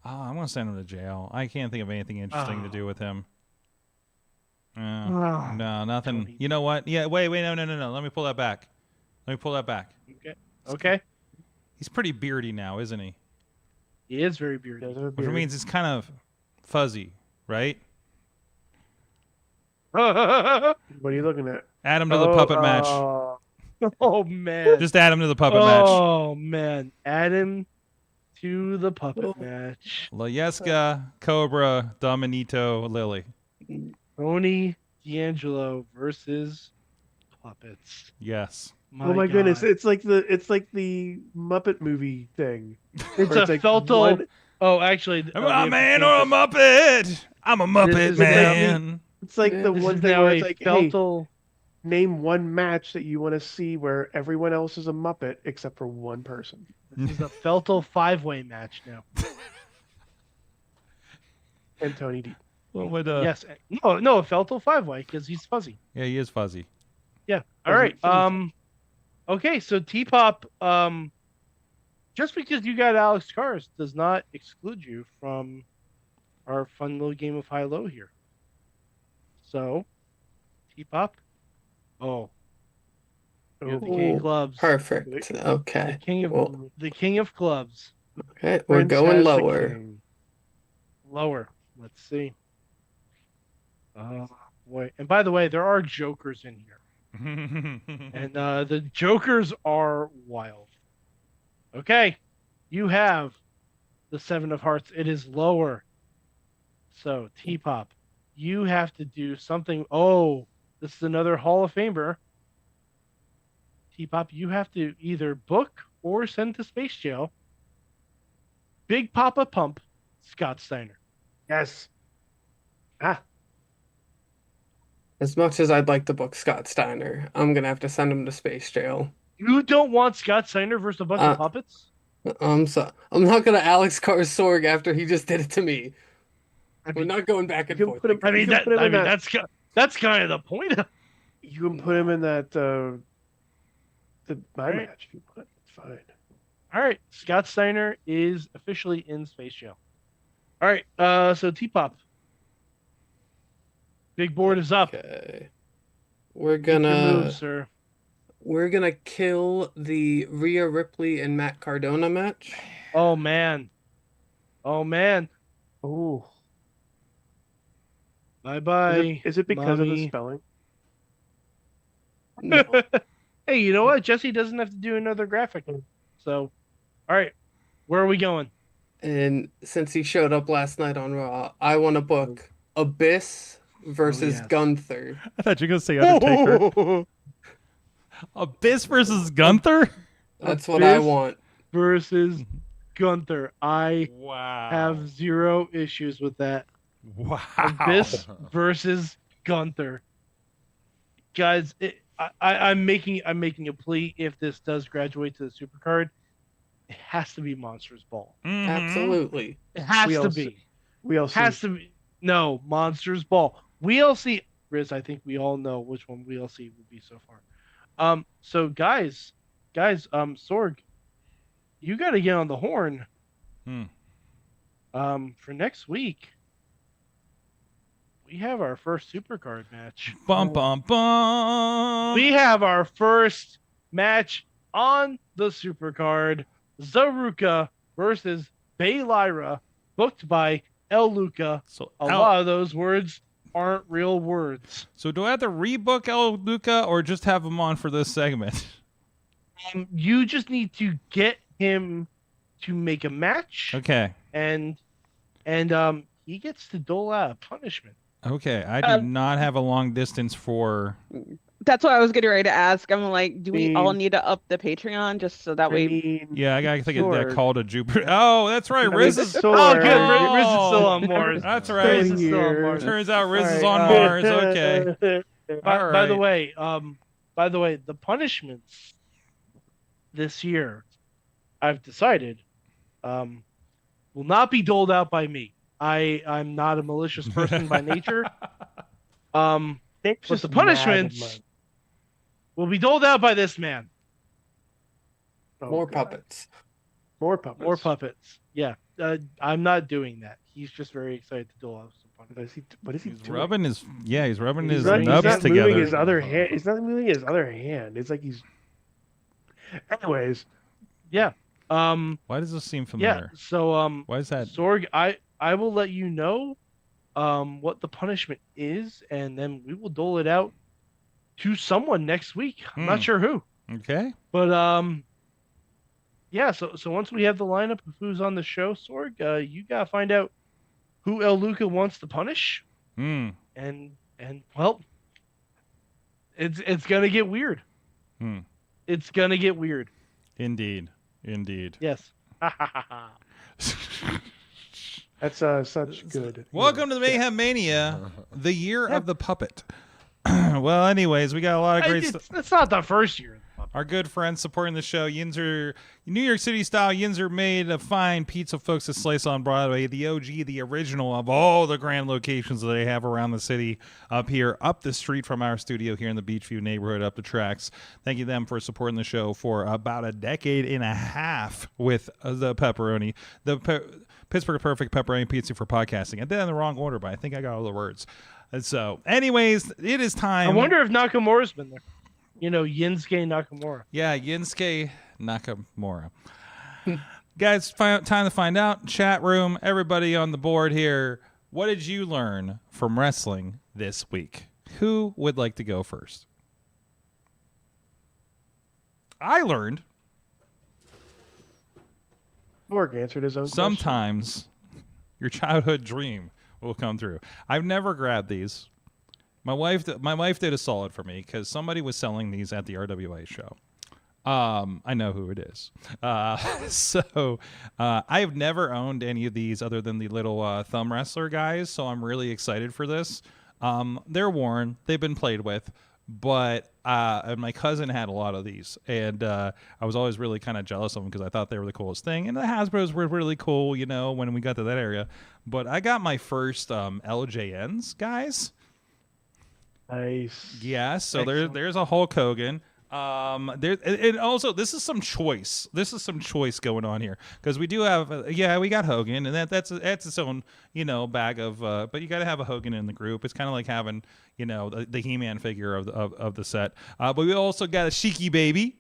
Oh, I'm gonna send him to jail. I can't think of anything interesting to do with him. No, nothing. You know what? Yeah, wait, no. Let me pull that back. Okay. He's pretty beardy now, isn't he? He is very beardy. Which means it's kind of fuzzy, right? What are you looking at? Add him to the puppet match. Oh man. Just add him to the puppet match. Oh man. Add him to the puppet match. Layeska, Cobra, Dominito, Lily. Tony D'Angelo versus puppets. Yes. Oh my goodness! It's like the Muppet movie thing. It's a like Feltel. Oh, actually, am I a man or a Muppet? I'm a Muppet man. It's like the one thing where it's like, Feltel. Hey, name one match that you want to see where everyone else is a Muppet except for one person. This is a Feltel 5-way match now. And Tony D. What would Yes. No, a Feltel 5-way because he's fuzzy. Yeah, he is fuzzy. Yeah. All right. Okay, so T-Pop, just because you got Alex Cars does not exclude you from our fun little game of high-low here. So, T-Pop. Oh. You have the King of Clubs. Perfect. Okay. The King of Clubs. Okay, we're going lower. Lower. Let's see. Boy. And by the way, there are jokers in here. And the jokers are wild. Okay. You have the 7 of Hearts. It is lower. So, T-Pop, you have to do something. Oh, this is another Hall of Famer. T-Pop, you have to either book or send to space jail Big Papa Pump, Scott Steiner. Yes. As much as I'd like to book Scott Steiner, I'm gonna have to send him to space jail. You don't want Scott Steiner versus a bunch of puppets? I'm not gonna Alex Cars Sorg after he just did it to me. We're not going back and forth. That's kind of the point. You can put him in that my match if you want. It's fine. All right, Scott Steiner is officially in space jail. All right, so T-Pop. Big board is up. Okay. We're Make your gonna move, sir. we're gonna kill the Rhea Ripley and Matt Cardona match. Oh man. Oh, Bye bye. is it because of the mommy. spelling? No. Hey, you know what? Jesse doesn't have to do another graphic. So, all right, where are we going? And since he showed up last night on Raw, I want to book Abyss versus yes. Gunther. I thought you were going to say Undertaker. Abyss versus Gunther? That's what I Abyss want. Versus Gunther. I Wow. have zero issues with that. Wow. Abyss versus Gunther. Guys, I'm making a plea. If this does graduate to the supercard, it has to be Monsters Ball. Mhm. Absolutely. It has to WLC. be. WLC. Has to be. No, Monsters Ball. WLC. Riz, I think we all know which one WLC would be so far. So guys, Sorg, you got to get on the horn. For next week, we have our first supercard match. Bum, bum, bum. We have our first match on the supercard. Zaruka versus Bay Lyra, booked by El Luca. So A lot of those words aren't real words. So do I have to rebook El Luca or just have him on for this segment? You just need to get him to make a match. Okay. And he gets to dole out a punishment. Okay. I do not have a long distance for... That's what I was getting ready to ask. I'm like, do we all need to up the Patreon just so that way? Yeah, I gotta think of that call to Jupiter. Oh, that's right. Riz is... Oh, good. Riz is still on Mars. That's right. Riz is still on Mars. Turns out Riz is on Mars. Okay. By the way, the punishments this year, I've decided, will not be doled out by me. I'm not a malicious person by nature. But the punishments will be doled out by this man. More puppets. More puppets. More puppets. Yeah. I'm not doing that. He's just very excited to dole out some punishments. What is he He's doing? rubbing his... Yeah, he's rubbing his not, nubs he's not together. Moving his other hand. He's not moving his other hand. It's like he's... Anyways. Yeah. Why does this seem familiar? Yeah. So why is that? Sorg, I will let you know what the punishment is, and then we will dole it out to someone next week. I'm not sure who. Okay. But yeah, so once we have the lineup of who's on the show, Sorg, you gotta find out who El Luca wants to punish. And well, it's gonna get weird. It's gonna get weird. Indeed. Yes. That's such good. Welcome to the Mayhem Mania, the year of the puppet. Well, anyways, we got a lot of great stuff. It's not the first year. Our good friends supporting the show, Yinzer, New York City style. Yinzer made a fine pizza folks to slice on Broadway, the OG, the original of all the grand locations that they have around the city up here, up the street from our studio here in the Beachview neighborhood, up the tracks. Thank you them for supporting the show for about a decade and a half with the pepperoni, Pittsburgh Perfect Pepperoni Pizza for podcasting. I did it in the wrong order, but I think I got all the words. And so, anyways, it is time. I wonder if Nakamura's been there. You know, Yinsuke Nakamura. Yeah, Yinsuke Nakamura. Guys, time to find out. Chat room, everybody on the board here. What did you learn from wrestling this week? Who would like to go first? I learned. Borg answered his own Sometimes your childhood dream will come through. I've never grabbed these. My wife did a solid for me because somebody was selling these at the RWA show. I know who it is. So I've never owned any of these other than the little thumb wrestler guys. So I'm really excited for this. They're worn. They've been played with. But my cousin had a lot of these. And I was always really kind of jealous of them because I thought they were the coolest thing. And the Hasbros were really cool, you know, when we got to that area. But I got my first LJNs, guys. Nice. Yeah, so there's a Hulk Hogan. And also this is some choice. This is some choice going on here because we do have, we got Hogan, and that's its own, bag of. But you got to have a Hogan in the group. It's kind of like having, the He-Man figure of the set. But we also got a Sheiky baby.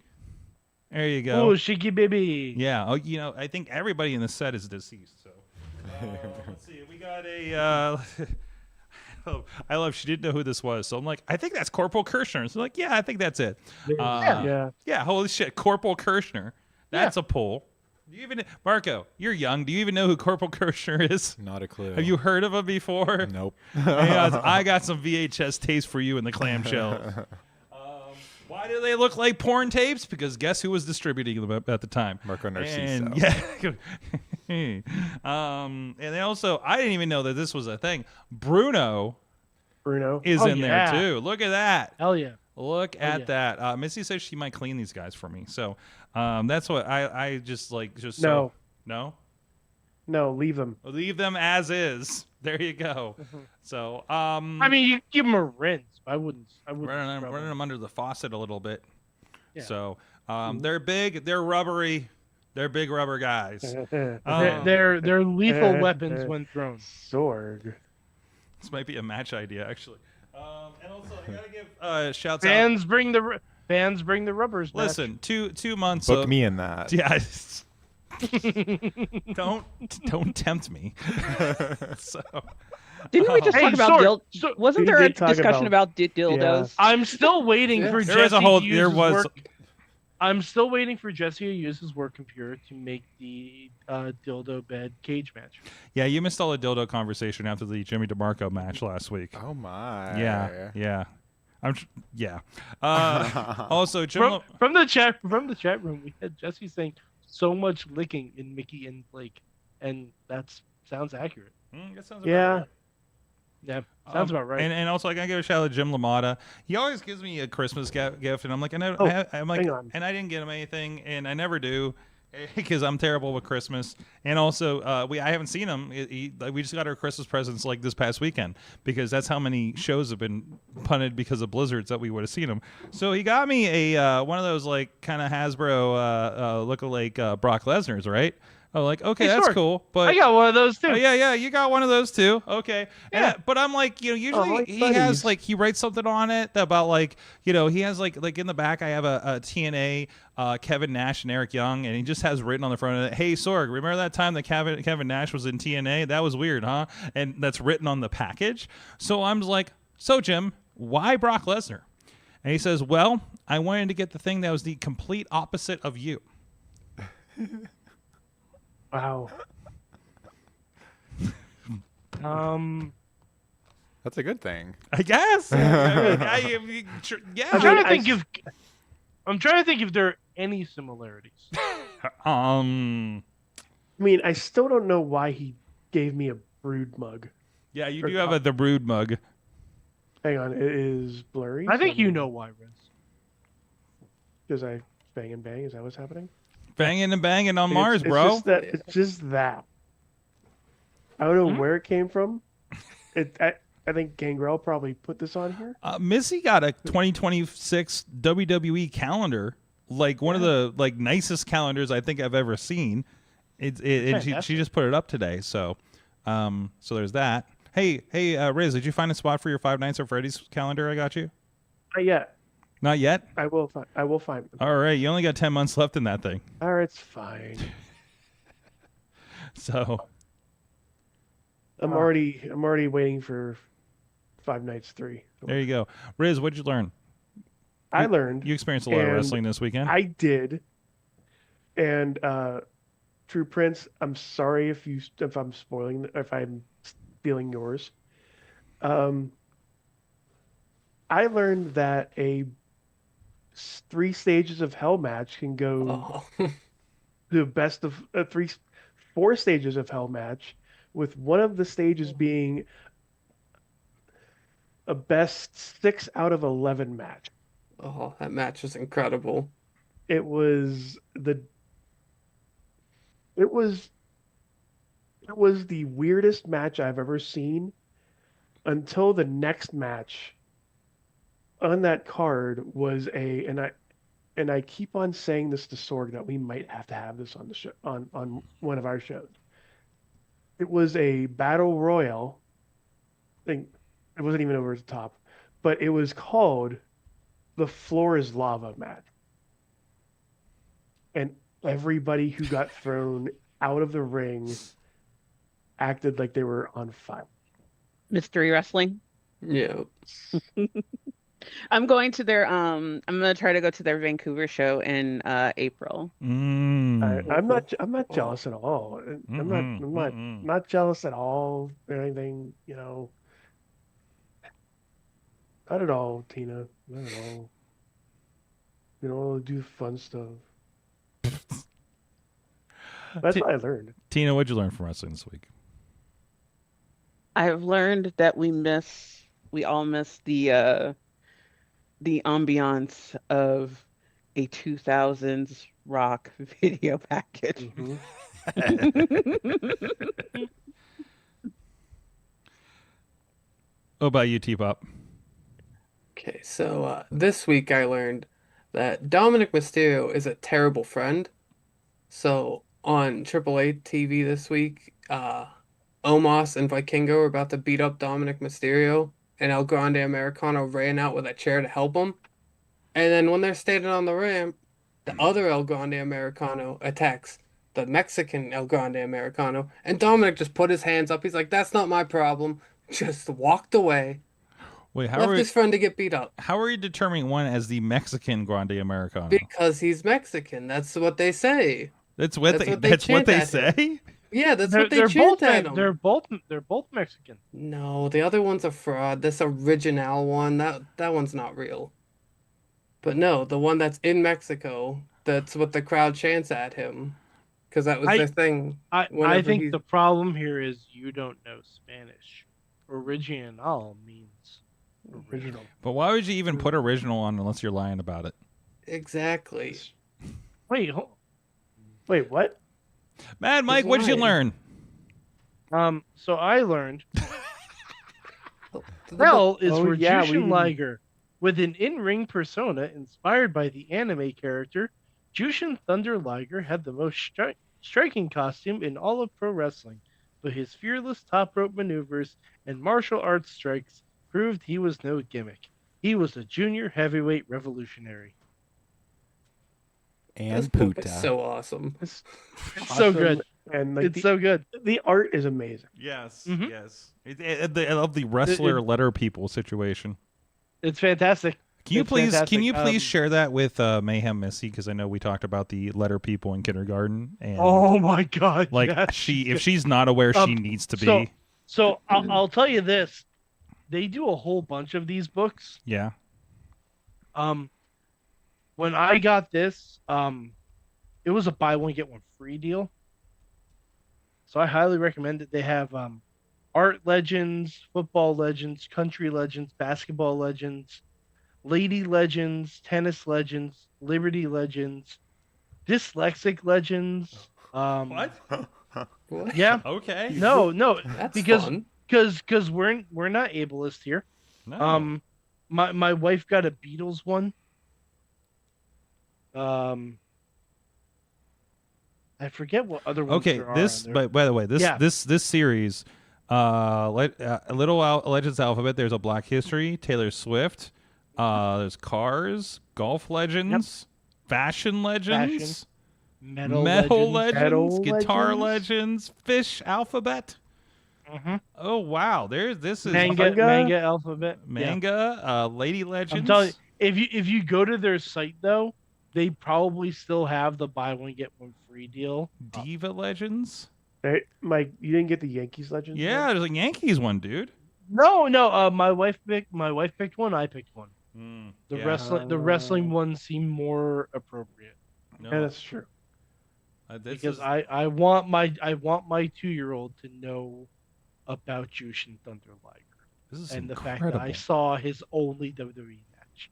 There you go. Oh, Sheiky baby. Yeah. Oh, I think everybody in the set is deceased. So let's see. We got a. I love she didn't know who this was, so I'm like, I think that's Corporal Kirshner. So like, yeah, I think that's it. Yeah. Holy shit, Corporal Kirshner. That's a pull. Do you even, Marco? You're young. Do you even know who Corporal Kirshner is? Not a clue. Have you heard of him before? Nope. I got some VHS tapes for you in the clamshell. Why do they look like porn tapes? Because guess who was distributing them at the time? Marco Narciso. And then also, I didn't even know that this was a thing. Bruno is in there too. Look at that. Hell yeah. Look at that. Missy says she might clean these guys for me. So that's what I just like. Just no. No? No, leave them. Leave them as is. There you go. So, I mean, you give them a rinse. I wouldn't. Running them under the faucet a little bit. Yeah. So, they're big. They're rubbery. They're big rubber guys. They're lethal weapons when thrown. Sorg. This might be a match idea, actually. And also, I gotta give shouts fans out. Fans bring the rubbers back. Listen, 2 months. Book me in that. Yeah. Don't tempt me. So. Didn't we just talk about wasn't there a discussion about dildos? Yeah. I'm still waiting for Jesse to use his work. I'm still waiting for Jesse to use his work computer to make the dildo bed cage match. Yeah, you missed all the dildo conversation after the Jimmy DeMarco match last week. Oh my. Yeah. Also, Jim from the chat room, we had Jesse saying so much licking in Mickey and Blake, and that sounds accurate. That sounds right. Yeah, sounds about right. And also, I gotta give a shout out to Jim LaMotta. He always gives me a Christmas gift, and I'm like, and I didn't get him anything, and I never do, because I'm terrible with Christmas. And also, I haven't seen him. We just got our Christmas presents like this past weekend, because that's how many shows have been punted because of blizzards that we would have seen him. So he got me a one of those like kind of Hasbro look-alike Brock Lesnar's, right? Oh, like, okay, hey, that's sure. cool. But I got one of those too. Oh, yeah, you got one of those too. Okay. Yeah. But I'm like, usually he has like, he writes something on it about like, he has like in the back, I have a TNA, Kevin Nash and Eric Young, and he just has written on the front of it, hey, Sorg, remember that time that Kevin Nash was in TNA? That was weird, huh? And that's written on the package. So I'm like, so Jim, why Brock Lesnar? And he says, well, I wanted to get the thing that was the complete opposite of you. Wow. That's a good thing. I guess. I'm trying to think if there are any similarities. I mean, I still don't know why he gave me a Brood mug. Yeah, you do have the Brood mug. Hang on, it is blurry. I think you know why, Riz. Because I bang and bang. Is that what's happening? Banging and banging on Mars, bro. It's just that. I don't know where it came from. I think Gangrel probably put this on here. Missy got a 2026 WWE calendar, like one of the nicest calendars I think I've ever seen. And she just put it up today. So there's that. Hey, Riz, did you find a spot for your Five Nights at Freddy's calendar I got you? Not yet. Not yet? I will find them. All right, you only got 10 months left in that thing. All right, it's fine. So I'm already waiting for Five Nights 3. There you go. Riz, what'd you learn? I learned. You experienced a lot of wrestling this weekend. I did. And True Prince, I'm sorry if I'm stealing yours. I learned that a 3 stages of hell match can go to the best of 4 stages of hell match, with one of the stages being a best 6 out of 11 match. Oh, that match was incredible. It was the weirdest match I've ever seen until the next match on that card was and I keep on saying this to Sorg that we might have to have this on the show on one of our shows. It was a battle royal thing. It wasn't even over the top, but it was called the Floor is Lava match. And everybody who got thrown out of the ring acted like they were on fire. Mystery wrestling. Yeah. I'm going to their I'm gonna try to go to their Vancouver show in April. Mm. I'm not jealous at all. I'm not jealous at all or anything, you know. Not at all, Tina. Not at all. You know, do fun stuff. That's what I learned. Tina, what'd you learn from wrestling this week? I've learned that we all miss the ambiance of a 2000s rock video package. What about you, T-Pop? Okay, so this week I learned that Dominic Mysterio is a terrible friend. So on AAA TV this week, Omos and Vikingo are about to beat up Dominic Mysterio, and El Grande Americano ran out with a chair to help him. And then when they're standing on the ramp, the other El Grande Americano attacks the Mexican El Grande Americano, and Dominic just put his hands up. He's like, "That's not my problem." Just walked away. Wait, left his friend to get beat up. How are you determining one as the Mexican Grande Americano? Because he's Mexican. That's what they say. That's what they say? Yeah, that's what they chant at him. They're both Mexican. No, the other one's a fraud. This original one, that one's not real. But no, the one that's in Mexico, that's what the crowd chants at him. Because that was their thing. I think the problem here is you don't know Spanish. Original means original. But why would you even put original on unless you're lying about it? Exactly. Wait, what? Mad Mike, what did you learn? So I learned Hell is for Jushin Liger, with an in-ring persona inspired by the anime character. Jushin Thunder Liger had the most striking costume in all of pro wrestling, but his fearless top rope maneuvers and martial arts strikes proved he was no gimmick. He was a junior heavyweight revolutionary. And Puta. So awesome. It's so good. And like it's so good. The art is amazing. Yes, yes. I love the wrestler letter people situation. It's fantastic. Can you please share that with Mayhem Missy, because I know we talked about the letter people in kindergarten. And oh my god! Like yes. if she's not aware, she needs to be. So I'll tell you this: they do a whole bunch of these books. Yeah. When I got this, it was a buy one get one free deal. So I highly recommend it. They have art legends, football legends, country legends, basketball legends, lady legends, tennis legends, Liberty legends, dyslexic legends. What? Yeah. Okay. No, that's because fun. Because we're not ableist here. No. My wife got a Beatles one. I forget what other ones there are. By the way, this series, Little Legends Alphabet. There's a Black History, Taylor Swift. There's Cars, Golf Legends, Fashion Legends, Metal Legends, Guitar Legends, Fish Alphabet. Mm-hmm. Oh wow, this is manga alphabet, Lady Legends. I'm telling you, if you go to their site though, they probably still have the buy one get one free deal. Diva Legends. Hey, Mike, you didn't get the Yankees Legends? Yeah, there's a Yankees one, dude. No. My wife picked one. I picked one. The yeah. wrestling one seemed more appropriate. No. Yeah, that's true. Because I want my 2-year-old to know about Jushin Thunder Liger. This is and incredible. The fact that I saw his only WWE match.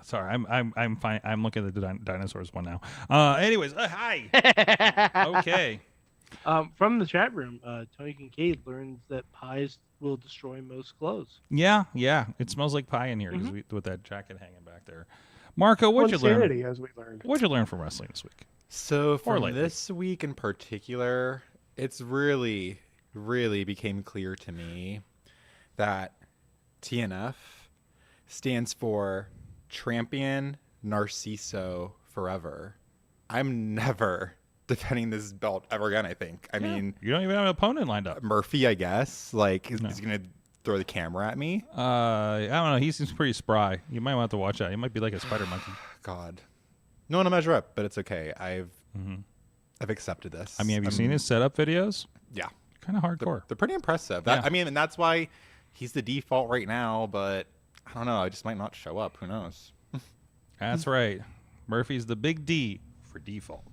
Sorry, I'm fine. I'm looking at the dinosaurs one now. Anyways, hi. Okay. From the chat room, Tony Kincaid learns that pies will destroy most clothes. Yeah. It smells like pie in here with that jacket hanging back there. Marco, what'd you learn? Insanity, as we learned. What'd you learn from wrestling this week? So from this week in particular, it's really became clear to me that TNF stands for Champion Narciso Forever. I'm never defending this belt ever again, I think. I mean, you don't even have an opponent lined up. Murphy, I guess. Like, is he going to throw the camera at me? I don't know. He seems pretty spry. You might want to watch that. He might be like a spider monkey. God. No one to measure up, but it's okay. I've accepted this. I mean, have you seen his setup videos? Yeah. Kind of hardcore. They're pretty impressive. I mean, and that's why he's the default right now, but I don't know. I just might not show up. Who knows? That's right. Murphy's the big D for default.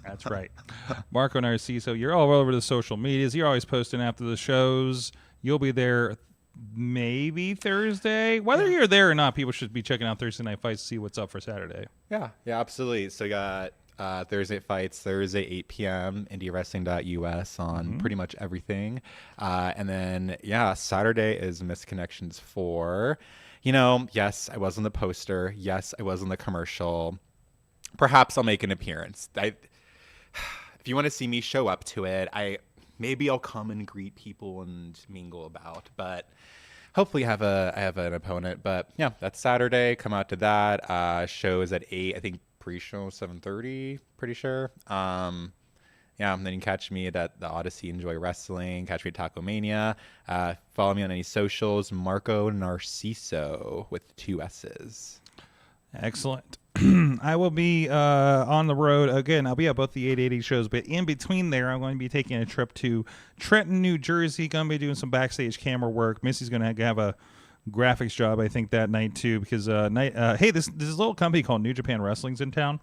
That's right. Marco Narciso, you're all over the social medias. You're always posting after the shows. You'll be there maybe Thursday. Whether you're there or not, people should be checking out Thursday Night Fights to see what's up for Saturday. Yeah, absolutely. So you got Thursday Fights, Thursday 8 p.m., IndyWrestling.us on pretty much everything. And then, Saturday is Misconnections 4. You know, yes, I was on the poster. Yes, I was on the commercial. Perhaps I'll make an appearance. If you want to see me show up to it, maybe I'll come and greet people and mingle about. But hopefully I have an opponent. But yeah, that's Saturday. Come out to that. Show is at 8. I think pre-show 7:30. Pretty sure. And then you can catch me at the Odyssey Enjoy Wrestling. Catch me at Taco Mania. Follow me on any socials. Marco Narciso with 2 S's. Excellent. I will be on the road again. I'll be at both the 880 shows, but in between there, I'm going to be taking a trip to Trenton, New Jersey. Going to be doing some backstage camera work. Missy's going to have a graphics job, I think, that night too, because hey, this little company called New Japan Wrestling's in town,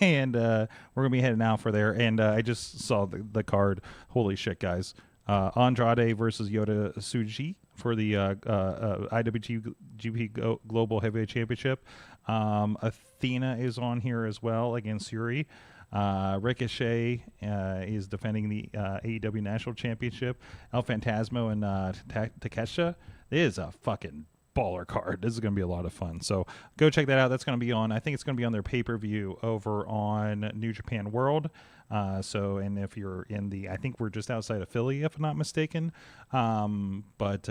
and we're gonna be heading out for there. And I just saw the card. Holy shit, guys! Andrade versus Yota Tsuji for the IWGP Global Heavyweight Championship. Athena is on here as well against Yuri. Ricochet is defending the AEW National Championship. El Phantasmo and Takeshita. It is a fucking baller card. This is going to be a lot of fun. So go check that out. That's going to be on, I think it's going to be on their pay-per-view over on New Japan World. And if you're in I think we're just outside of Philly, if I'm not mistaken. But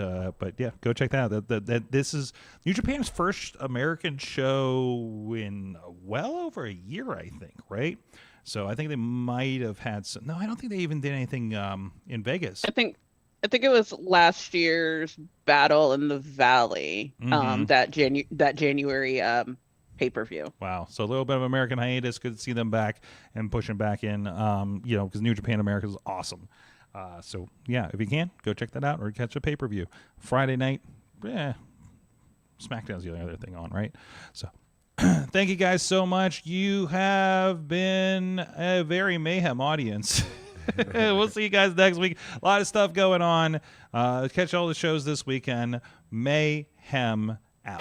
yeah, go check that out. This is New Japan's first American show in well over a year, I think, right? So I think they might have had some. No, I don't think they even did anything in Vegas. I think it was last year's Battle in the Valley, that January pay-per-view. Wow. So a little bit of American hiatus. Good to see them back and pushing back in, because New Japan America is awesome. So yeah, if you can, go check that out or catch a pay-per-view. Friday night, SmackDown's the other thing on, right? So thank you guys so much. You have been a very Mayhem audience. We'll see you guys next week. A lot of stuff going on. Catch all the shows this weekend. Mayhem out.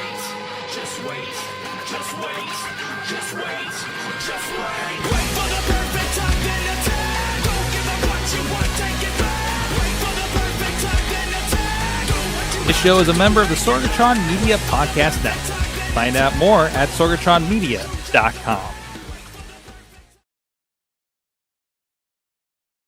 Just wait. Just wait. Just wait. Just wait. Wait for the perfect time, then attack. Don't give up what you want, take it back. Wait for the perfect time, then attack. Do what you This show is a member of the Sorgatron Media Podcast Network. Find out more at sorgatronmedia.com.